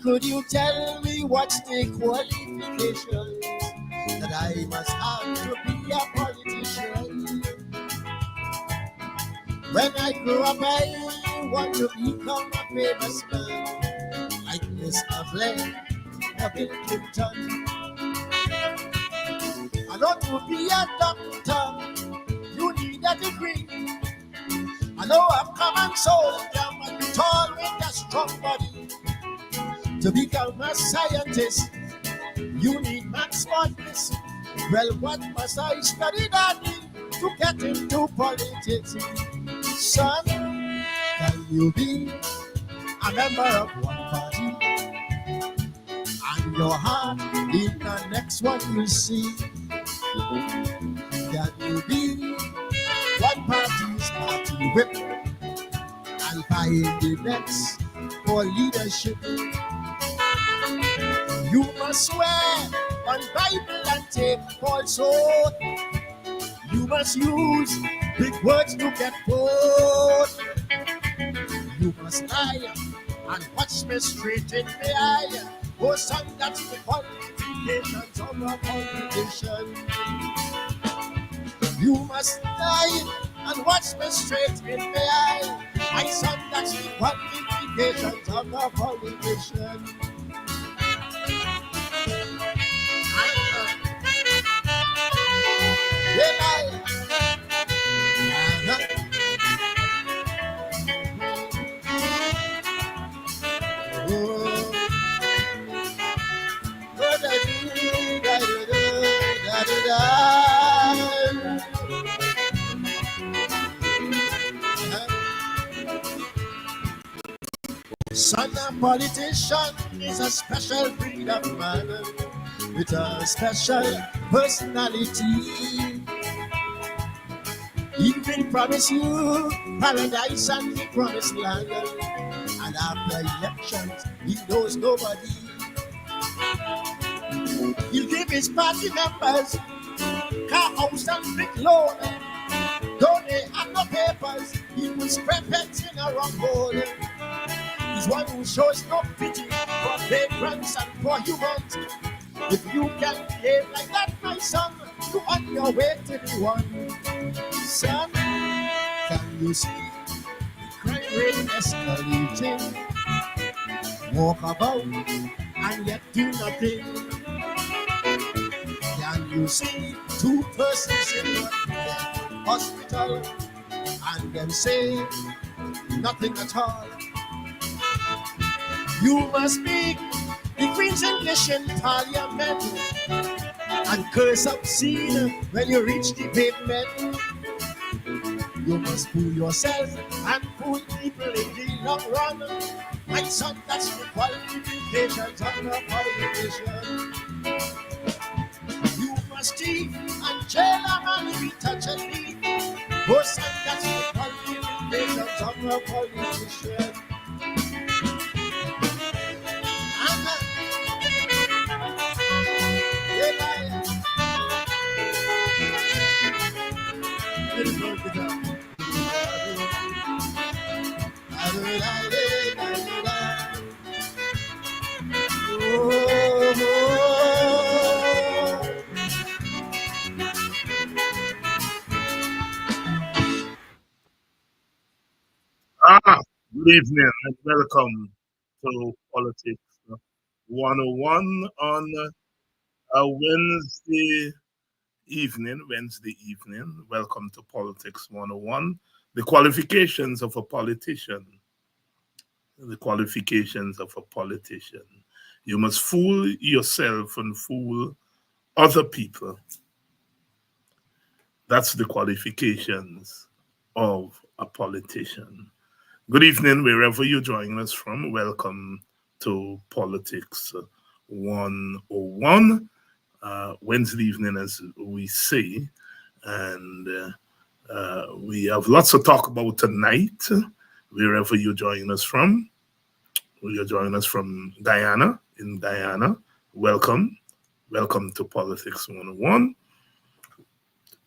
could you tell me what's the qualifications that I must have to be a politician? When I grow up, I want to become a famous man, like Mr. Blair or Bill Clinton. I know to be a doctor, you need a degree. I know a common soldier must be tall with a strong body. To become a scientist, you need maths smartness. Well, what must I study, Daddy, to get into politics? Son, can you be a member of one party and your heart in the next one you see? Can you be one party's party whip and find the next for leadership? You must swear on Bible and take false oath. You must use big words to get vote. You must lie and watch me straight in the eye. Oh son, that's the qualifications of a politician. You must lie and watch me straight in the eye. My son, that's the qualifications of a politician. Son, a politician is a special breed of man with a special personality. He will promise you paradise and the promised land, and after elections he knows nobody. He'll give his party members car, house and big loan. Though they have no papers, he will spread pets in a wrong hole. He's one who shows no pity for vagrants and for humans. If you can behave like that, my son, you're on your way to the one. Son, can you see the crime rate escalating? Walk about and yet do nothing. Can you see two persons in one hospital and them say nothing at all? You must speak the Queen's English in Parliament and curse obscene when you reach the pavement. You must fool yourself and fool people in the long run. My son, that's the qualifications of a politician. You must thief and jail a man if he touch a leaf. Oh son, that's the qualifications of a politician. Good evening and welcome to Politics 101 on a Wednesday evening. Welcome to Politics 101. The qualifications of a politician. The qualifications of a politician. You must fool yourself and fool other people. That's the qualifications of a politician. Good evening, wherever you're joining us from. Welcome to Politics 101. Wednesday evening, as we say. And we have lots to talk about tonight, wherever you're joining us from. You're joining us from Guyana, in Guyana. Welcome. Welcome to Politics 101.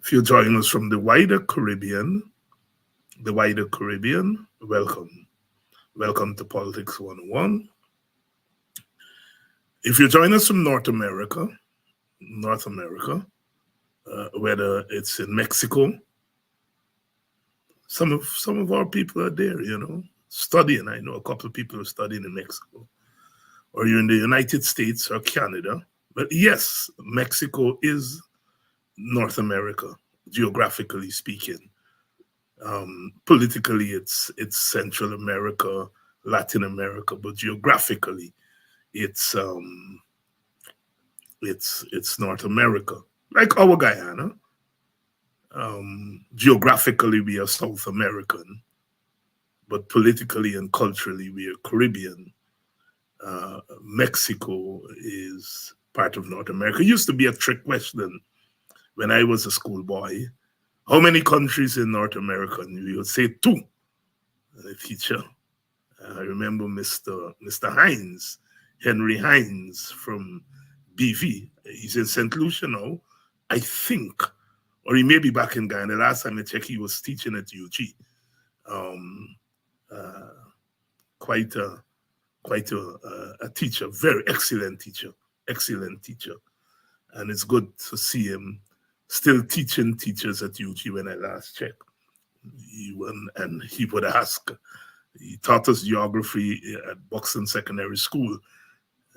If you're joining us from the wider Caribbean, welcome. Welcome to Politics 101. If you join us from North America, whether it's in Mexico, some of our people are there, studying. I know a couple of people are studying in Mexico, or you're in the United States or Canada. But yes, Mexico is North America, geographically speaking. Politically, it's Central America, Latin America, but geographically, it's North America, like our Guyana. Geographically, we are South American, but politically and culturally, we are Caribbean. Mexico is part of North America. It used to be a trick question when I was a schoolboy. How many countries in North America? And we would say two. The teacher, I remember Mr. Hines, Henry Hines from BV. He's in St. Lucia now, I think, or he may be back in Ghana. Last time I checked, he was teaching at UG. Quite a teacher, very excellent teacher. And it's good to see him still teaching teachers at UG when I last checked. He would ask, he taught us geography at Buxton Secondary School.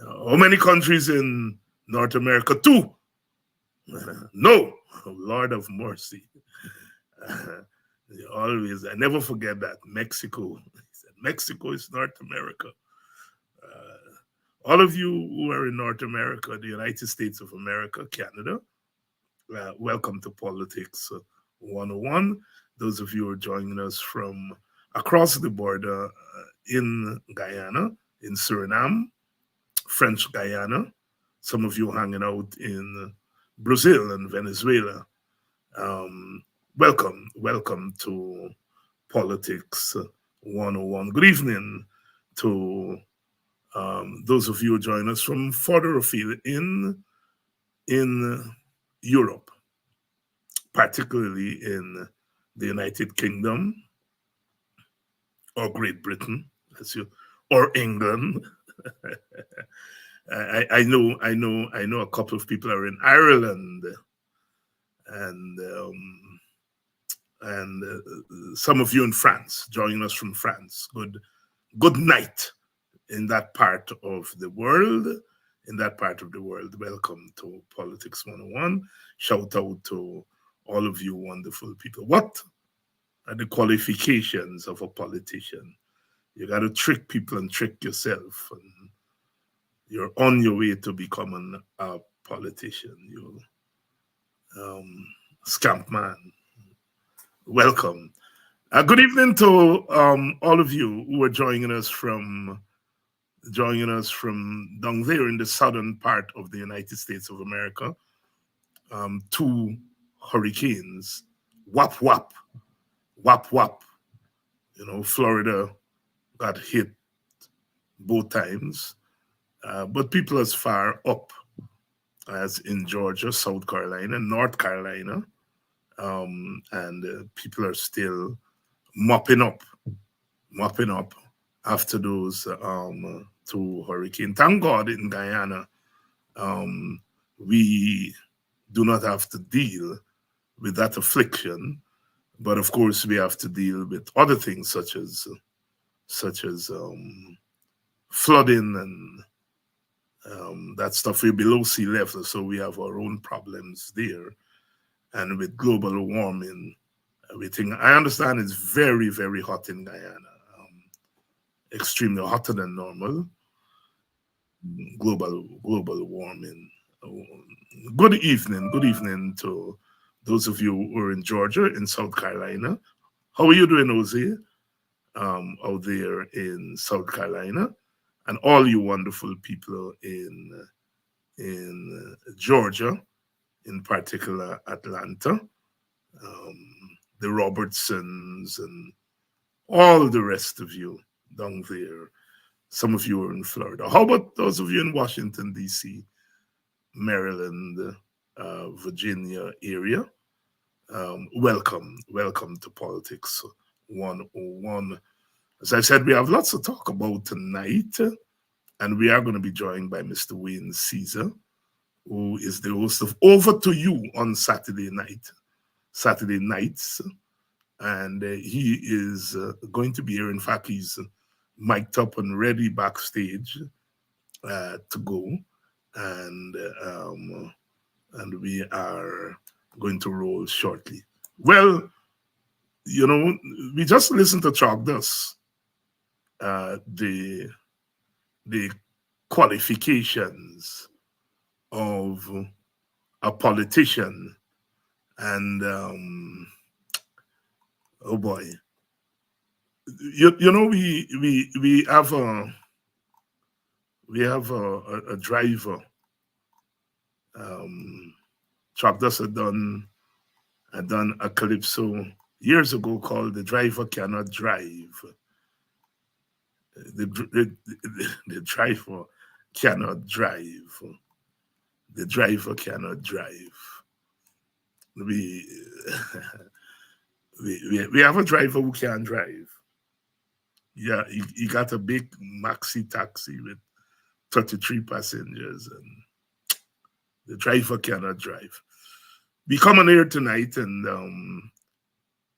How many countries in North America? 2. No, oh, Lord of mercy. Always, I never forget that. Mexico. He said, Mexico is North America. All of you who are in North America, the United States of America, Canada, welcome to Politics 101. Those of you who are joining us from across the border in Guyana, in Suriname, French Guyana, some of you hanging out in Brazil and Venezuela. Welcome to Politics 101. Good evening to those of you who join us from further afield in Europe, particularly in the United Kingdom or Great Britain, or England. I know a couple of people are in Ireland, and some of you in France, joining us from France. Good night in that part of the world. Welcome to Politics 101. Shout out to all of you wonderful people. What are the qualifications of a politician? You got to trick people and trick yourself, and you're on your way to becoming a politician. You scamp man. Welcome. Good evening to all of you who are joining us from down there in the southern part of the United States of America. 2 hurricanes, whap. Florida got hit both times, but people as far up as in Georgia, South Carolina, North Carolina, and people are still mopping up after those 2 hurricanes. Thank God in Guyana, we do not have to deal with that affliction, but of course we have to deal with other things such as flooding and that stuff. We're below sea level, so we have our own problems there. And with global warming, everything. I understand it's very, very hot in Guyana, extremely hotter than normal. Global warming. Good evening to those of you who are in Georgia, in South Carolina. How are you doing, Jose? Out there in South Carolina, and all you wonderful people in Georgia, in particular Atlanta, the Robertsons, and all the rest of you down there. Some of you are in Florida. How about those of you in Washington, D.C., Maryland, Virginia area? Welcome to Politics 101. As I said, we have lots to talk about tonight. And we are going to be joined by Mr. Wayne Caesar, who is the host of Over to You on Saturday nights. And he is going to be here. In fact, he's mic'd up and ready backstage to go. And we are going to roll shortly. Well, you know, we just listened to Chalk Dust, the qualifications of a politician, and oh boy, you know, we have a driver. Chalk Dust had done a calypso years ago called "The Driver Cannot Drive." The driver cannot drive. The driver cannot drive. We have a driver who can't drive. Yeah, he got a big maxi taxi with 33 passengers, and the driver cannot drive. We come on here tonight, and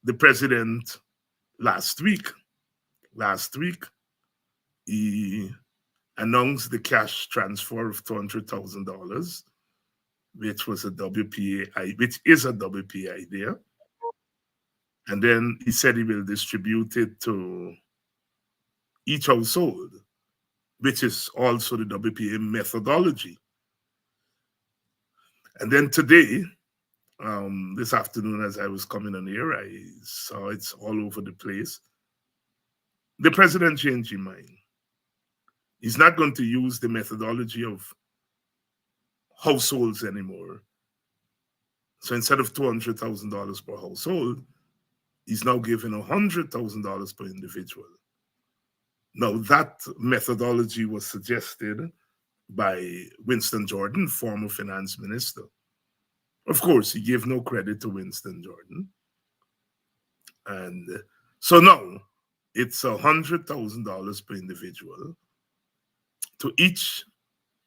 the president last week, he announced the cash transfer of $200,000, which is a WPA idea. And then he said he will distribute it to each household, which is also the WPA methodology. And then today, this afternoon, as I was coming on here, I saw it's all over the place. The president changed his mind. He's not going to use the methodology of households anymore. So instead of $200,000 per household, he's now giving $100,000 per individual. Now, that methodology was suggested by Winston Jordan, former finance minister. Of course, he gave no credit to Winston Jordan. And so now it's $100,000 per individual to each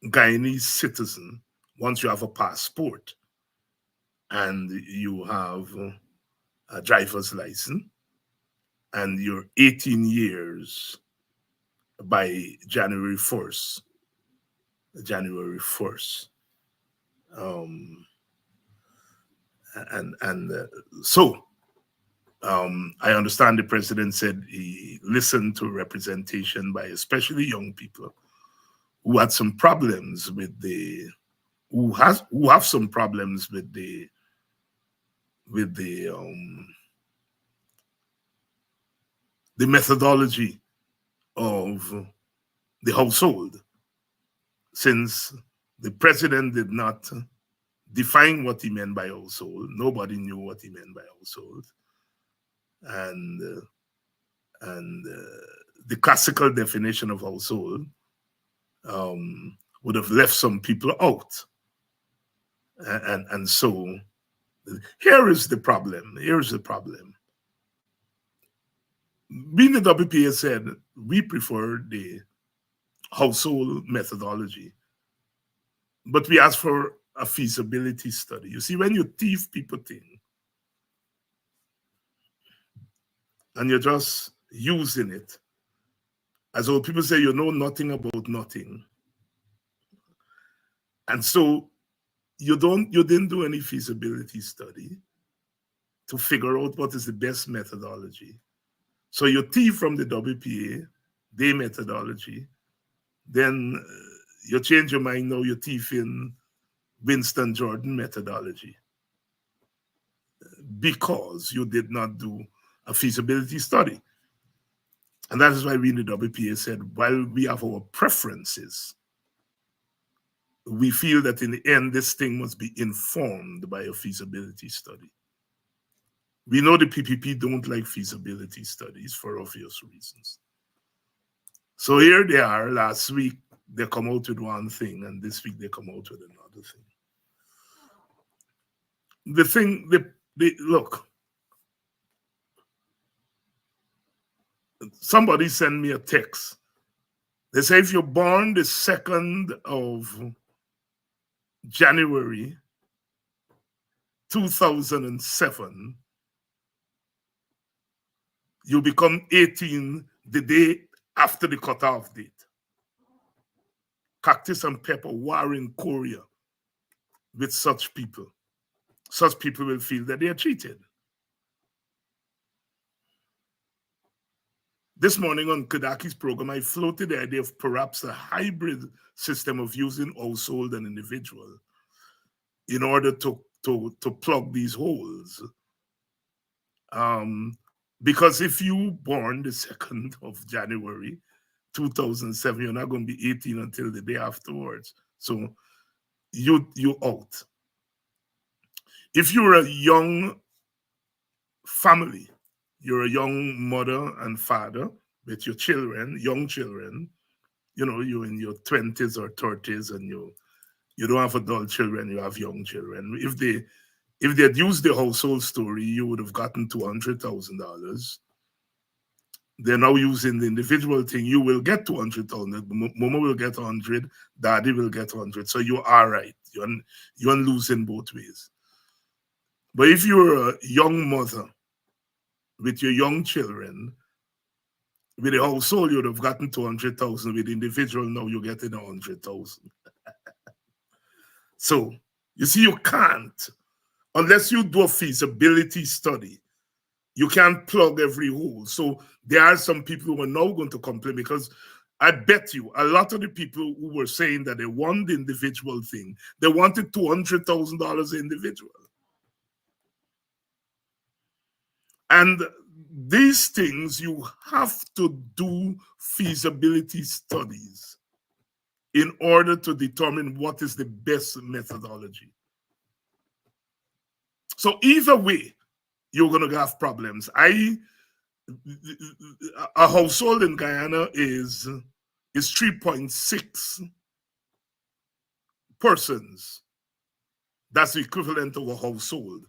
Guyanese citizen once you have a passport and you have a driver's license and you're 18 years by January 1st. So I understand the president said he listened to representation by especially young people who had some problems with who have some problems with the methodology of the household, since the president did not define what he meant by household. Nobody knew what he meant by household, and the classical definition of household would have left some people out, and so here is the problem. Being the WPA said, we prefer the household methodology, but we ask for a feasibility study. You see, when you thief people things and you're just using it, as old people say, you know nothing about nothing. And so you didn't do any feasibility study to figure out what is the best methodology. So you thief from the WPA, their methodology, then you change your mind, now you thief in Winston Jordan methodology because you did not do a feasibility study. And that is why we in the WPA said, while we have our preferences, we feel that in the end, this thing must be informed by a feasibility study. We know the PPP don't like feasibility studies for obvious reasons. So here they are. Last week, they come out with one thing, and this week they come out with another thing. Look, somebody sent me a text They say if you're born the 2nd of January 2007, you become 18 the day after the cutoff date. Cactus and Pepper war in Korea with such people. Such people will feel that they are cheated. This morning on Kadaki's program, I floated the idea of perhaps a hybrid system of using household and individual in order to plug these holes. Because if you born the 2nd of January 2007, you're not going to be 18 until the day afterwards. So you out. If you're a young family, you're a young mother and father with your children, young children, you're in your 20s or 30s and you don't have adult children, you have young children. If they had used the household story, you would have gotten $200,000. They're now using the individual thing. You will get 200,000. Mama will get 100. Daddy will get 100. So you are right. You're losing both ways. But if you're a young mother with your young children, with the household, you'd have gotten 200,000. With the individual, now you're getting 100,000. So you see, you can't, unless you do a feasibility study, you can't plug every hole. So there are some people who are now going to complain, because I bet you a lot of the people who were saying that they want the individual thing, they wanted $200,000 individual. And these things, you have to do feasibility studies in order to determine what is the best methodology. So either way, you're going to have problems. A household in Guyana is 3.6 persons. That's the equivalent of a household,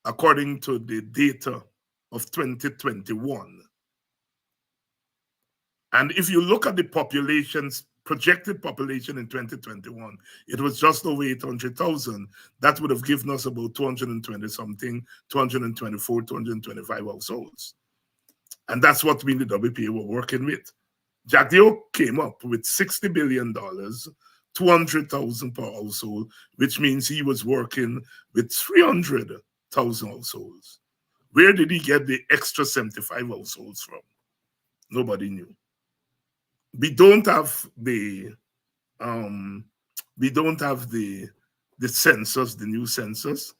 according to the data of 2021. And if you look at the projected population in 2021, it was just over 800,000. That would have given us about 220 something, 224, 225 households. And that's what we in the WPA were working with. Jack Dio came up with $60 billion, 200,000 per household, which means he was working with 300,000 households. Where did he get the extra 75 households from? Nobody knew. We don't have the census, the new census,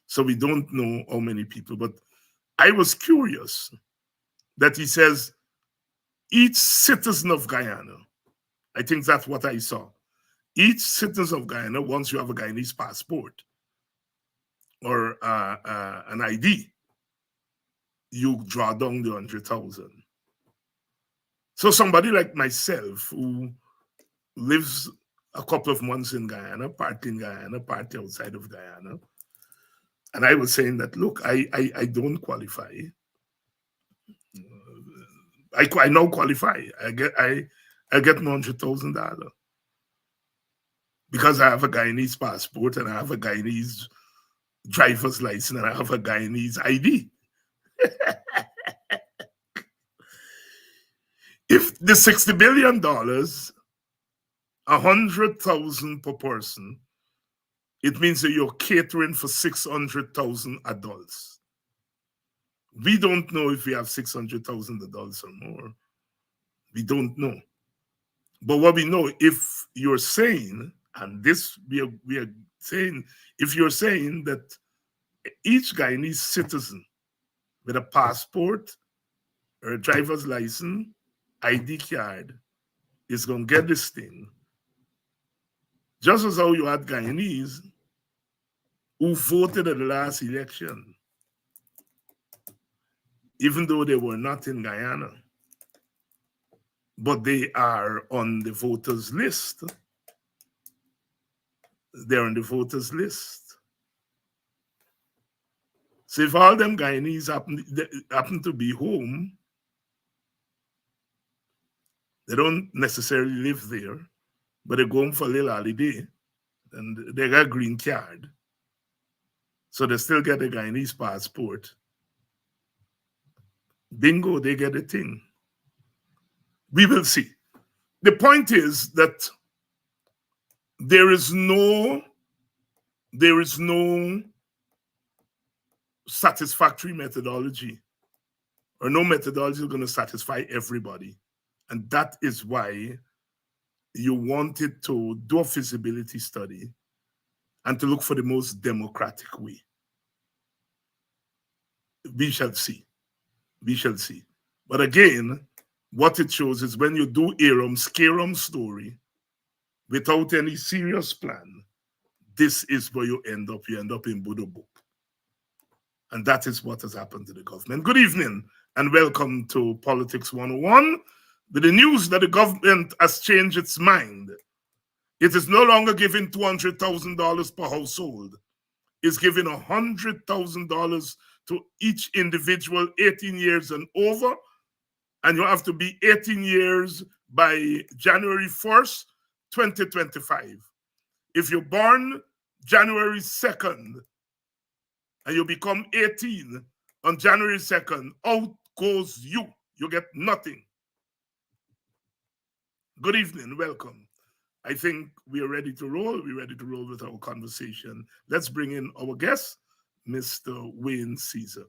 so we don't know how many people. But I was curious that he says each citizen of Guyana, I think that's what I saw. Each citizen of Guyana, once you have a Guyanese passport or an ID, you draw down the 100,000. So somebody like myself who lives a couple of months in Guyana, part in Guyana, part outside of Guyana, and I was saying that, look, I don't qualify. I now qualify. I get $100,000 because I have a Guyanese passport and I have a Guyanese driver's license and I have a Guyanese ID. If the $60 billion, 100,000 per person, it means that you're catering for 600,000 adults. We don't know if we have 600,000 adults or more. We don't know. But what we know, if you're saying, and this we are saying, if you're saying that each Guyanese citizen with a passport or a driver's license, ID card, is going to get this thing, just as how you had Guyanese who voted at the last election, even though they were not in Guyana, but they are on the voters list. They're on the voters list. So if all them Guyanese happen to be home, They don't necessarily live there, but they go home for a little holiday and they got a green card. So they still get a Guyanese passport. Bingo, they get a thing. We will see. The point is that there is no satisfactory methodology, or no methodology is going to satisfy everybody. And that is why you wanted to do a feasibility study and to look for the most democratic way. We shall see. We shall see. But again, what it shows is when you do a scarum story without any serious plan, this is where you end up. You end up in Buddha book. And that is what has happened to the government. Good evening and welcome to Politics 101. With the news that the government has changed its mind. It is no longer giving $200,000 per household. It's giving $100,000 to each individual 18 years and over. And you have to be 18 years by January 1st, 2025. If you're born January 2nd and you become 18 on January 2nd, out goes you. You get nothing. Good evening, welcome. I think we are ready to roll. We're ready to roll with our conversation. Let's bring in our guest, Mr. Wayne Caesar.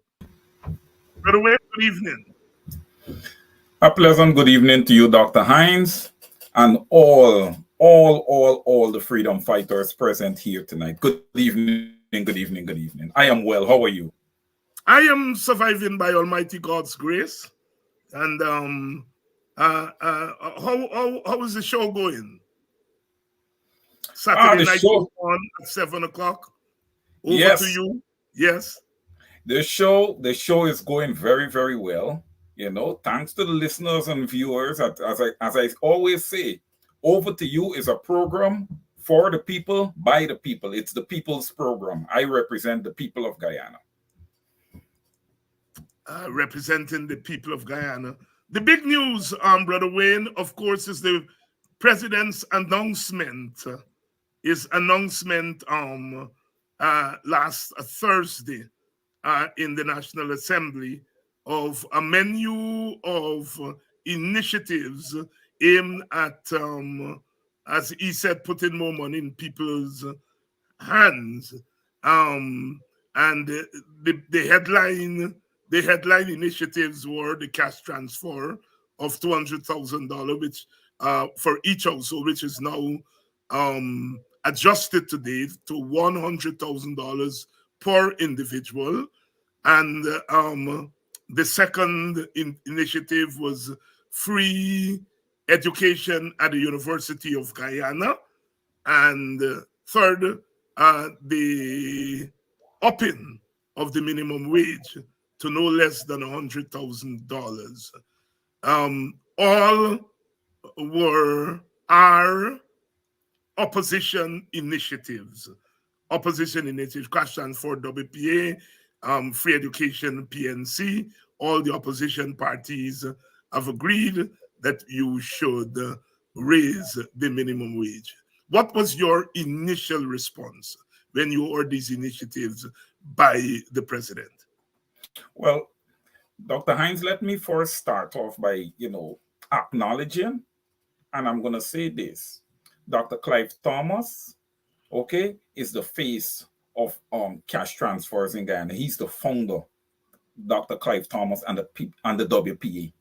Brother Wayne, good evening. A pleasant good evening to you, Dr. Hines, and all the freedom fighters present here tonight. Good evening, good evening, good evening. I am well. How are you? I am surviving by Almighty God's grace. And how is the show going? Saturday night on at 7 o'clock. Over to you. Yes. The show is going very, very well. You know, thanks to the listeners and viewers. As I always say, Over to You is a program for the people, by the people. It's the people's program. I represent the people of Guyana. Representing the people of Guyana. The big news, Brother Wayne, of course, is the president's announcement. Last Thursday in the National Assembly of a menu of initiatives aimed at, as he said, putting more money in people's hands. And the headline initiatives were the cash transfer of $200,000, which for each household, which is now adjusted today to $100,000 per individual. And the second initiative was free education at the University of Guyana. And third, the upping of the minimum wage to no less than $100,000. All are opposition initiatives. Cash transfer, WPA, free education, PNC. All the opposition parties have agreed that you should raise the minimum wage. What was your initial response when you heard these initiatives by the president? Well, Dr. Hines, let me first start off by, acknowledging, and I'm going to say this. Dr. Clive Thomas, is the face of cash transfers in Guyana. He's the founder. Dr. Clive Thomas and the WPA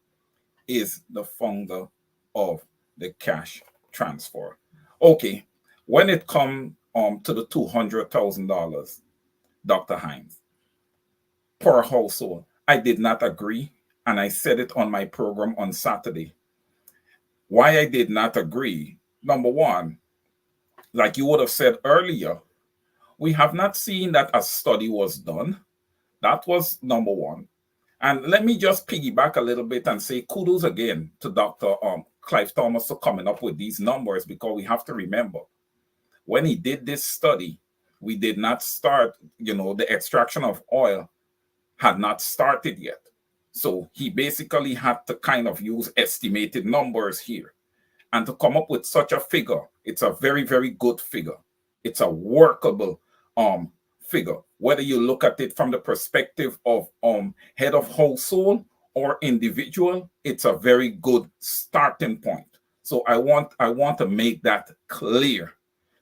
is the founder of the cash transfer. Okay, when it comes to the $200,000, Dr. Hines, per household, I did not agree, and I said it on my program on Saturday. Why I did not agree, number one, like you would have said earlier, we have not seen that a study was done. That was number one. And let me just piggyback a little bit and say kudos again to Dr. Clive Thomas for coming up with these numbers, because we have to remember, when he did this study, we did not start, the extraction of oil had not started yet. So he basically had to kind of use estimated numbers here. And to come up with such a figure, it's a very, very good figure. It's a workable figure. Whether you look at it from the perspective of head of household or individual, it's a very good starting point. So I want to make that clear.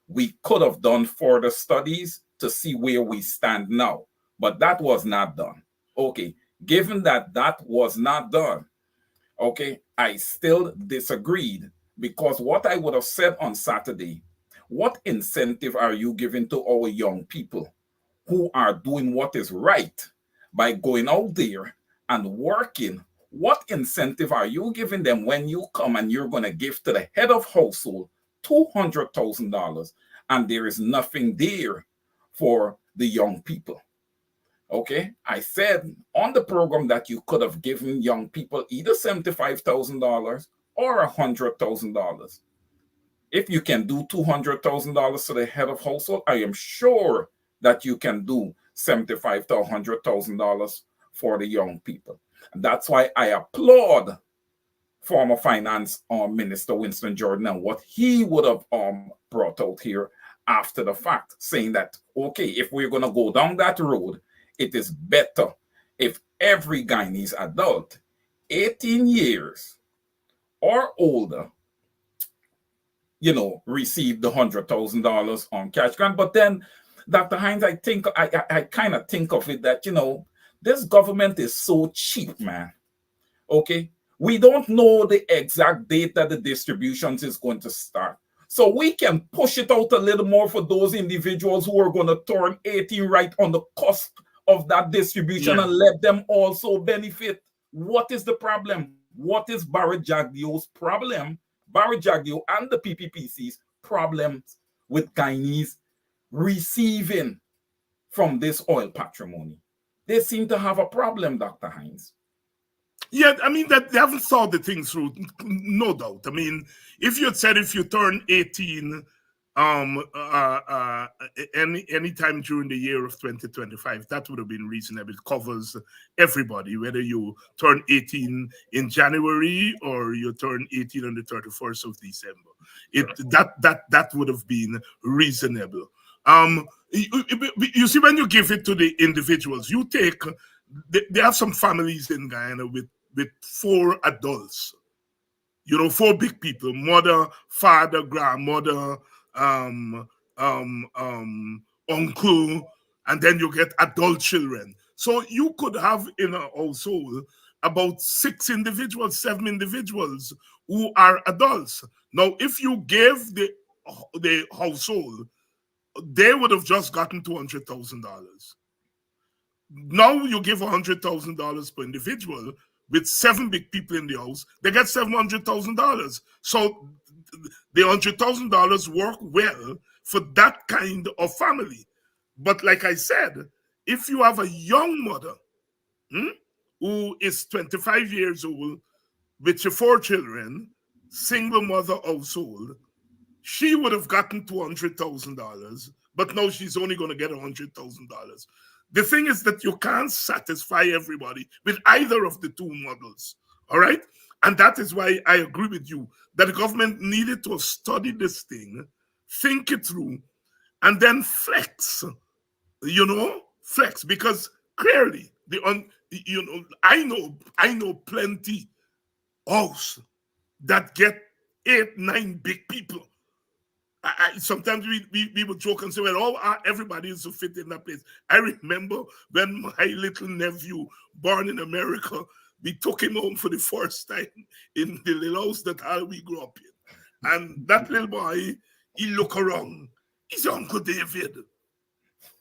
We could have done further studies to see where we stand now, but that was not done. Okay, given that that was not done, okay, I still disagreed, because what I would have said on Saturday, what incentive are you giving to our young people who are doing what is right by going out there and working? What incentive are you giving them when you come and you're going to give to the head of household $200,000 and there is nothing there for the young people? Okay, I said on the program that you could have given young people either $75,000 or $100,000. If you can do $200,000 to the head of household, I am sure that you can do $75,000 to $100,000 for the young people. And that's why I applaud former Finance Minister Winston Jordan and what he would have brought out here after the fact, saying that, okay, if we're going to go down that road, it is better if every Guyanese adult, 18 years or older, receive the $100,000 on cash grant. But then, Dr. Hines, I kind of think of it that, this government is so cheap, man. Okay? We don't know the exact date that the distributions is going to start. So we can push it out a little more for those individuals who are going to turn 18 right on the cusp of that distribution, and let them also benefit. What is the problem? What is Barry Jagdeo's problem? Barry Jagdeo and the PPPC's problems with Guyanese receiving from this oil patrimony? They seem to have a problem, Dr. Hines. Yeah, I mean, that they haven't thought the thing through, no doubt. I mean, if you had said if you turn 18 any time during the year of 2025, that would have been reasonable. It covers everybody, whether you turn 18 in January or you turn 18 on the 31st of December. That would have been reasonable. You see, when you give it to the individuals, you take, they have some families in Guyana with 4 adults, 4 big people: mother, father, grandmother, uncle, and then you get adult children. So you could have in a household about 6 individuals, 7 individuals who are adults. Now, if you gave the household, they would have just gotten $200,000. Now you give $100,000 per individual with 7 big people in the house, they get $700,000. So the $100,000 work well for that kind of family. But like I said, if you have a young mother who is 25 years old with your 4 children, single mother household, she would have gotten $200,000, but now she's only going to get $100,000. The thing is that you can't satisfy everybody with either of the 2 models, all right? And that is why I agree with you that the government needed to study this thing, think it through, and then flex, because clearly, I know plenty house that get 8, 9 big people. Sometimes we would joke and say, well, everybody is to fit in that place. I remember when my little nephew, born in America, we took him home for the first time in the little house that we grew up in. And that little boy, he looked around. He's Uncle David.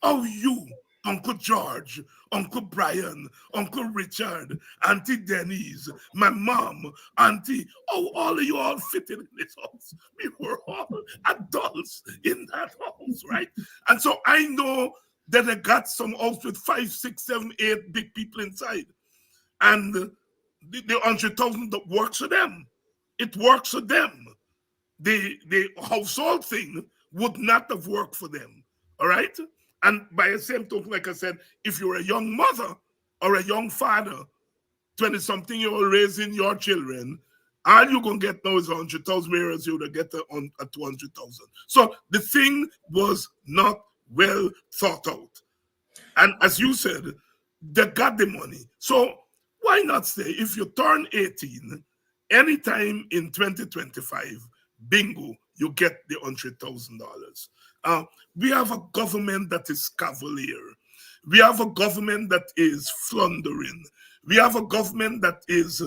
Oh, you, Uncle George, Uncle Brian, Uncle Richard, Auntie Denise, my mom, Auntie, all of you all fitted in this house. We were all adults in that house, right? And so I know that I got some house with 5, 6, 7, 8 big people inside. And the $100,000 that works for them. It works for them. The household thing would not have worked for them, all right? And by the same token, like I said, if you're a young mother or a young father, 20-something year old raising your children, all you're going to get now is 100,000, whereas you would get a 200,000. So the thing was not well thought out. And as you said, they got the money. So why not say, if you turn 18, anytime in 2025, bingo, you get the $100,000. We have a government that is cavalier. We have a government that is floundering. We have a government that is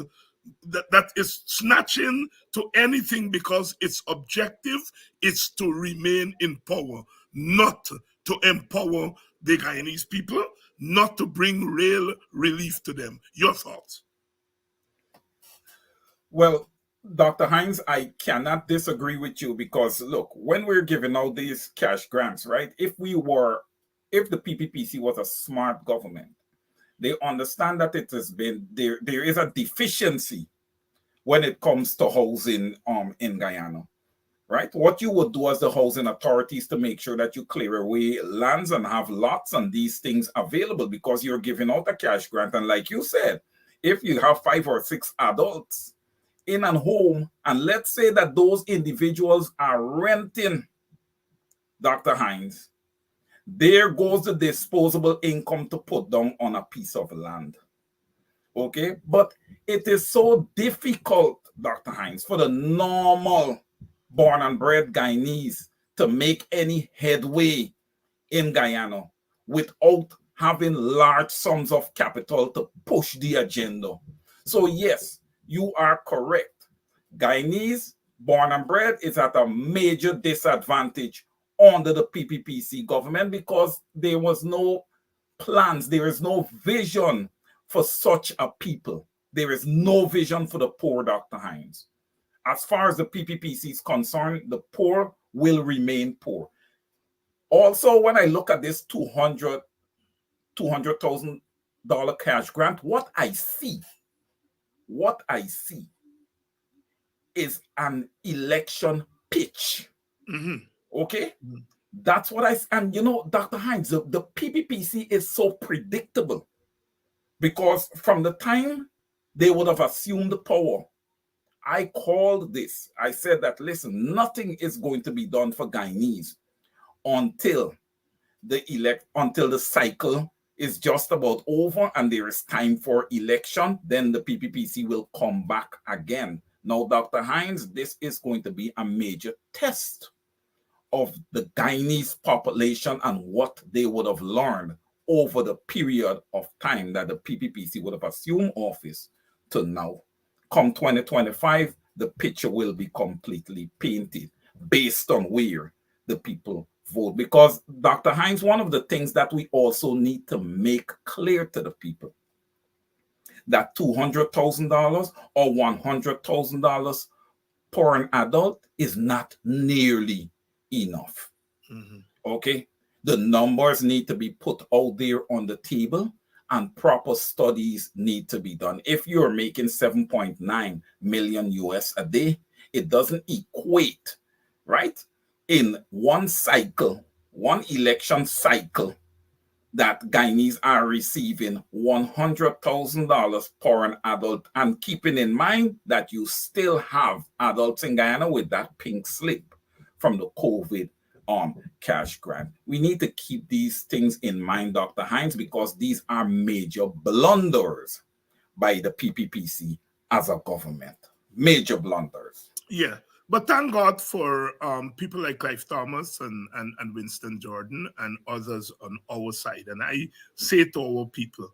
snatching to anything because its objective is to remain in power, not to empower the Guyanese people, not to bring real relief to them. Your thoughts? Well, Dr. Hines, I cannot disagree with you because look, when we're giving out these cash grants, right? If the PPPC was a smart government, they understand that it has been there is a deficiency when it comes to housing in Guyana. Right? What you would do as the housing authorities to make sure that you clear away lands and have lots and these things available because you're giving out a cash grant. And like you said, if you have 5 or 6 adults in a home, and let's say that those individuals are renting, Dr. Hines, there goes the disposable income to put down on a piece of land. Okay? But it is so difficult, Dr. Hines, for the normal born and bred Guyanese to make any headway in Guyana without having large sums of capital to push the agenda. So yes, you are correct. Guyanese born and bred is at a major disadvantage under the PPPC government because there was no plans, there is no vision for such a people. There is no vision for the poor, Dr. Hines. As far as the PPPC is concerned, the poor will remain poor. Also, when I look at this $200,000 cash grant, what I see is an election pitch. Okay? That's what and Dr. Hines, the PPPC is so predictable because from the time they would have assumed power, I called this. I said that, listen, nothing is going to be done for Guyanese until the cycle is just about over and there is time for election. Then the PPPC will come back again. Now, Dr. Hines, this is going to be a major test of the Guyanese population and what they would have learned over the period of time that the PPPC would have assumed office to now. Come 2025, the picture will be completely painted based on where the people vote. Because, Dr. Hines, one of the things that we also need to make clear to the people, that $200,000 or $100,000 per an adult is not nearly enough. Okay? The numbers need to be put out there on the table, and proper studies need to be done. If you're making 7.9 million US a day, it doesn't equate, right? In one cycle, one election cycle, that Guyanese are receiving $100,000 per an adult, and keeping in mind that you still have adults in Guyana with that pink slip from the COVID cash grant. We need to keep these things in mind, Dr. Hines, because these are major blunders by the PPPC as a government. Major blunders. Yeah, but thank God for people like Clive Thomas and Winston Jordan and others on our side. And I say to our people,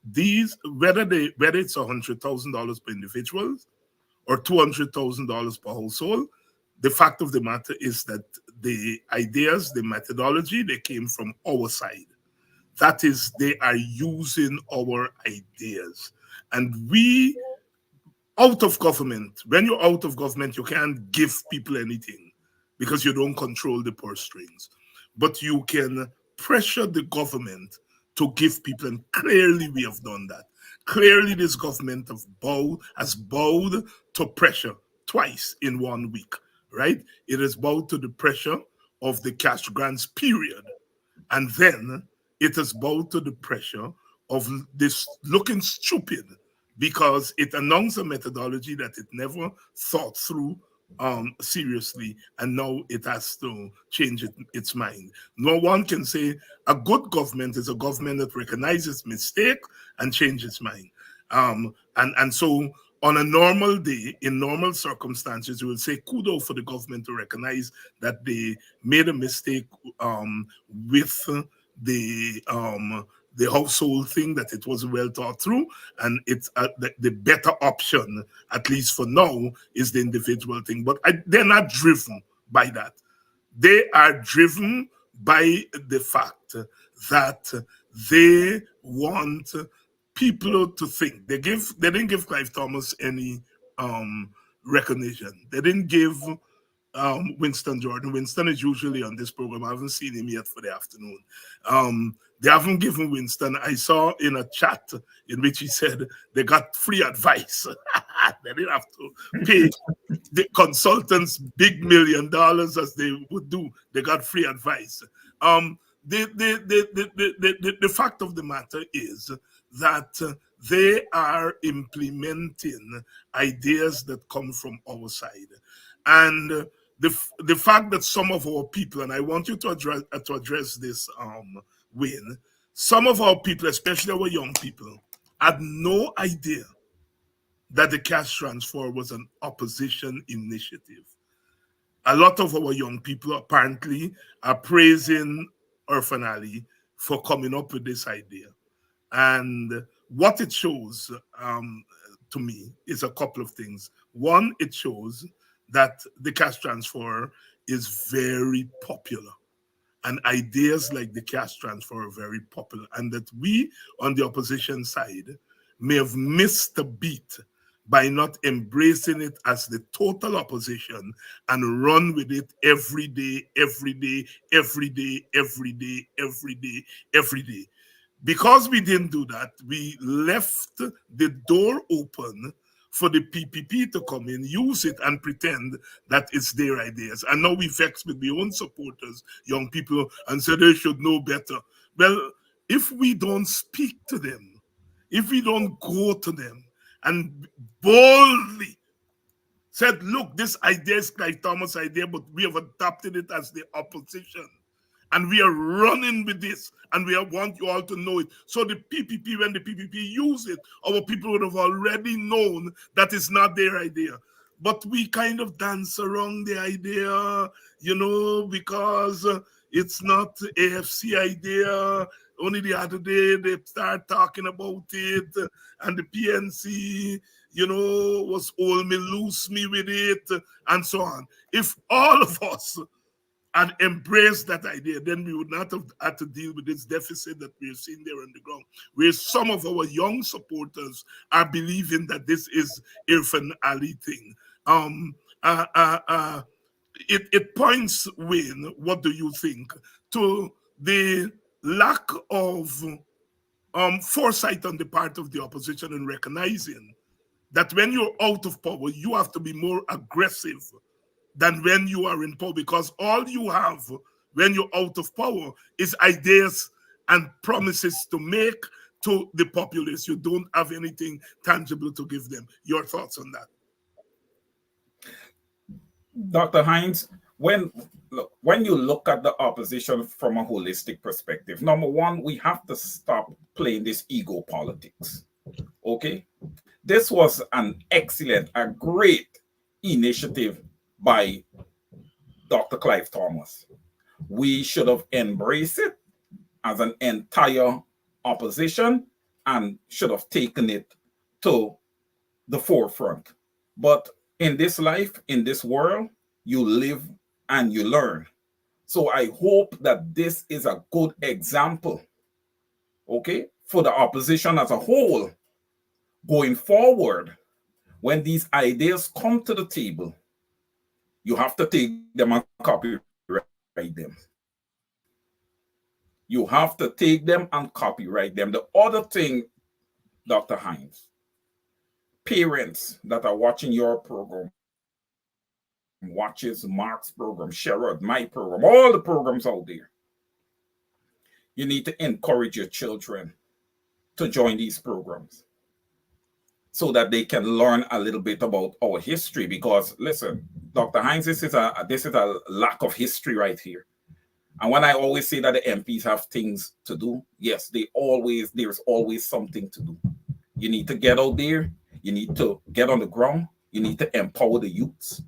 these whether it's $100,000 per individual or $200,000 per household, the fact of the matter is that the ideas, the methodology, they came from our side. That is, they are using our ideas. And we, out of government, when you're out of government, you can't give people anything because you don't control the purse strings. But you can pressure the government to give people, and clearly we have done that. Clearly this government has bowed to pressure twice in 1 week. Right? It is bowed to the pressure of the cash grants period. And then it is bowed to the pressure of this looking stupid because it announced a methodology that it never thought through seriously, and now it has to change its mind. No one can say a good government is a government that recognizes mistake and changes its mind. And so on a normal day, in normal circumstances, you will say kudos for the government to recognize that they made a mistake with the household thing, that it wasn't well thought through, and it's the better option, at least for now, is the individual thing. But they're not driven by that. They are driven by the fact that they want people to think. They didn't give Clive Thomas any recognition. They didn't give Winston Jordan. Winston is usually on this program. I haven't seen him yet for the afternoon. They haven't given Winston. I saw in a chat in which he said they got free advice. They didn't have to pay the consultants big $1 million as they would do. They got free advice. The fact of the matter is that they are implementing ideas that come from our side. And the fact that some of our people, and I want you to address this, Wayne, some of our people, especially our young people, had no idea that the cash transfer was an opposition initiative. A lot of our young people apparently are praising Irfaan Ali for coming up with this idea. And what it shows to me is a couple of things. One, it shows that the cash transfer is very popular. And ideas like the cash transfer are very popular. And that we on the opposition side may have missed the beat by not embracing it as the total opposition and run with it every day, every day, every day, every day, every day, every day. Because we didn't do that, we left the door open for the PPP to come in, use it, and pretend that it's their ideas. And now we vex with the own supporters, young people, and say they should know better. Well, if we don't speak to them, if we don't go to them and boldly said, look, this idea is Clive Thomas' idea, but we have adopted it as the opposition. And we are running with this, and we want you all to know it. So the PPP, when the PPP use it, our people would have already known that it's not their idea. But we kind of dance around the idea, because it's not AFC idea. Only the other day they start talking about it, and the PNC, was all me, loose me with it, and so on. If all of us and embrace that idea, then we would not have had to deal with this deficit that we're seeing there on the ground, where some of our young supporters are believing that this is Irfaan Ali thing. It points, Wayne, what do you think, to the lack of foresight on the part of the opposition in recognizing that when you're out of power, you have to be more aggressive than when you are in power, because all you have when you're out of power is ideas and promises to make to the populace. You don't have anything tangible to give them. Your thoughts on that? Dr. Hines, when you look at the opposition from a holistic perspective, number one, we have to stop playing this ego politics. Okay? This was an excellent, a great initiative by Dr. Clive Thomas. We should have embraced it as an entire opposition and should have taken it to the forefront. But in this life, in this world, you live and you learn. So I hope that this is a good example, okay, for the opposition as a whole going forward. When these ideas come to the table, you have to take them and copyright them. You have to take them and copyright them. The other thing, Dr. Hines, parents that are watching your program, watches Mark's program, Sherrod, my program, all the programs out there, you need to encourage your children to join these programs. so that they can learn a little bit about our history. Because listen, Dr. Hines, this is a lack of history right here. And when I always say that the MPs have things to do, yes, there's always something to do. You need to get out there, you need to get on the ground, you need to empower the youths,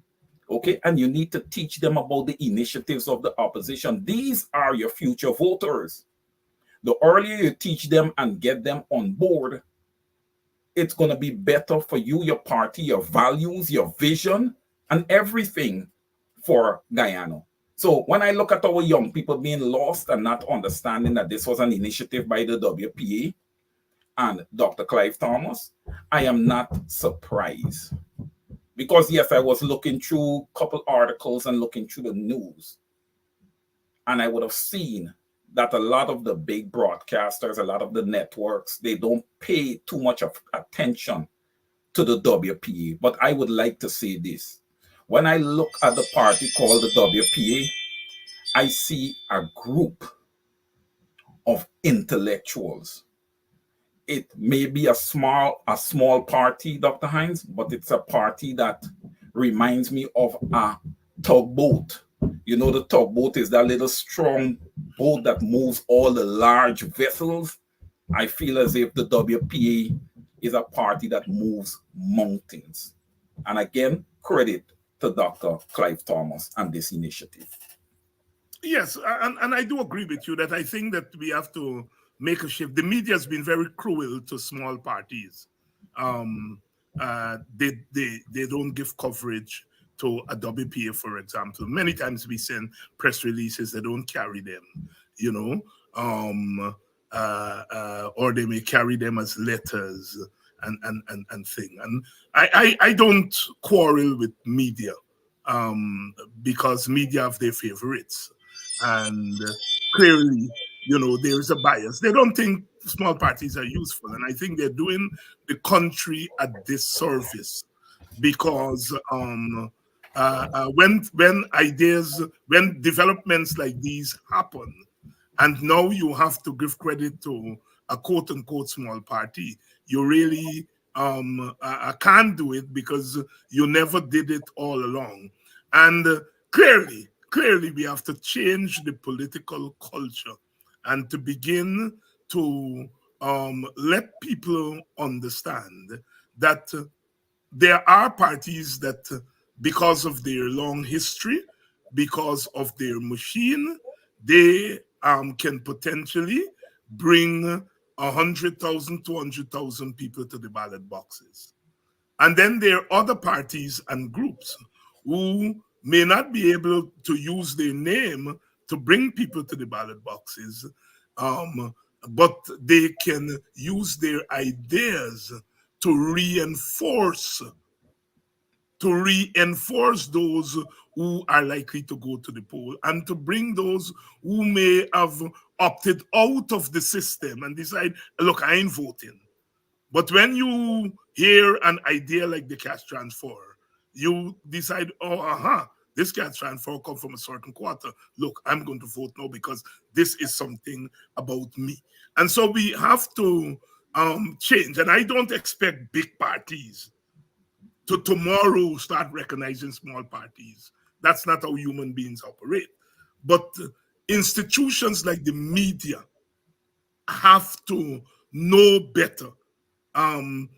okay? And you need to teach them about the initiatives of the opposition. These are your future voters. The earlier you teach them and get them on board, it's going to be better for you, your party, your values, your vision, and everything for Guyana. So when I look at our young people being lost and not understanding that this was an initiative by the WPA and Dr. Clive Thomas, I am not surprised. Because yes, I was looking through a couple articles and looking through the news, and I would have seen that a lot of the big broadcasters, a lot of the networks, they don't pay too much of attention to the WPA. But I would like to say this. When I look at the party called the WPA, I see a group of intellectuals. It may be a small party, Dr. Hines, but it's a party that reminds me of a tugboat. You know, the tugboat is that little strong boat that moves all the large vessels. I feel as if the WPA is a party that moves mountains. And again, credit to Dr. Clive Thomas and this initiative. Yes, and I do agree with you that I think that we have to make a shift. The media has been very cruel to small parties. They don't give coverage to a WPA, for example. Many times we send press releases, they don't carry them, you know, or they may carry them as letters and thing. And I don't quarrel with media because media have their favorites. And clearly, you know, there is a bias. They don't think small parties are useful. And I think they're doing the country a disservice because when developments like these happen, and now you have to give credit to a quote unquote small party, you really can't do it because you never did it all along. And clearly we have to change the political culture and to begin to let people understand that there are parties that, because of their long history, because of their machine, they can potentially bring 100,000, 200,000 people to the ballot boxes. And then there are other parties and groups who may not be able to use their name to bring people to the ballot boxes, but they can use their ideas to reinforce those who are likely to go to the poll and to bring those who may have opted out of the system and decide, look, I ain't voting. But when you hear an idea like the cash transfer, you decide, this cash transfer comes from a certain quarter. Look, I'm going to vote now because this is something about me. And so we have to change. And I don't expect big parties to tomorrow start recognizing small parties. That's not how human beings operate. But institutions like the media have to know better and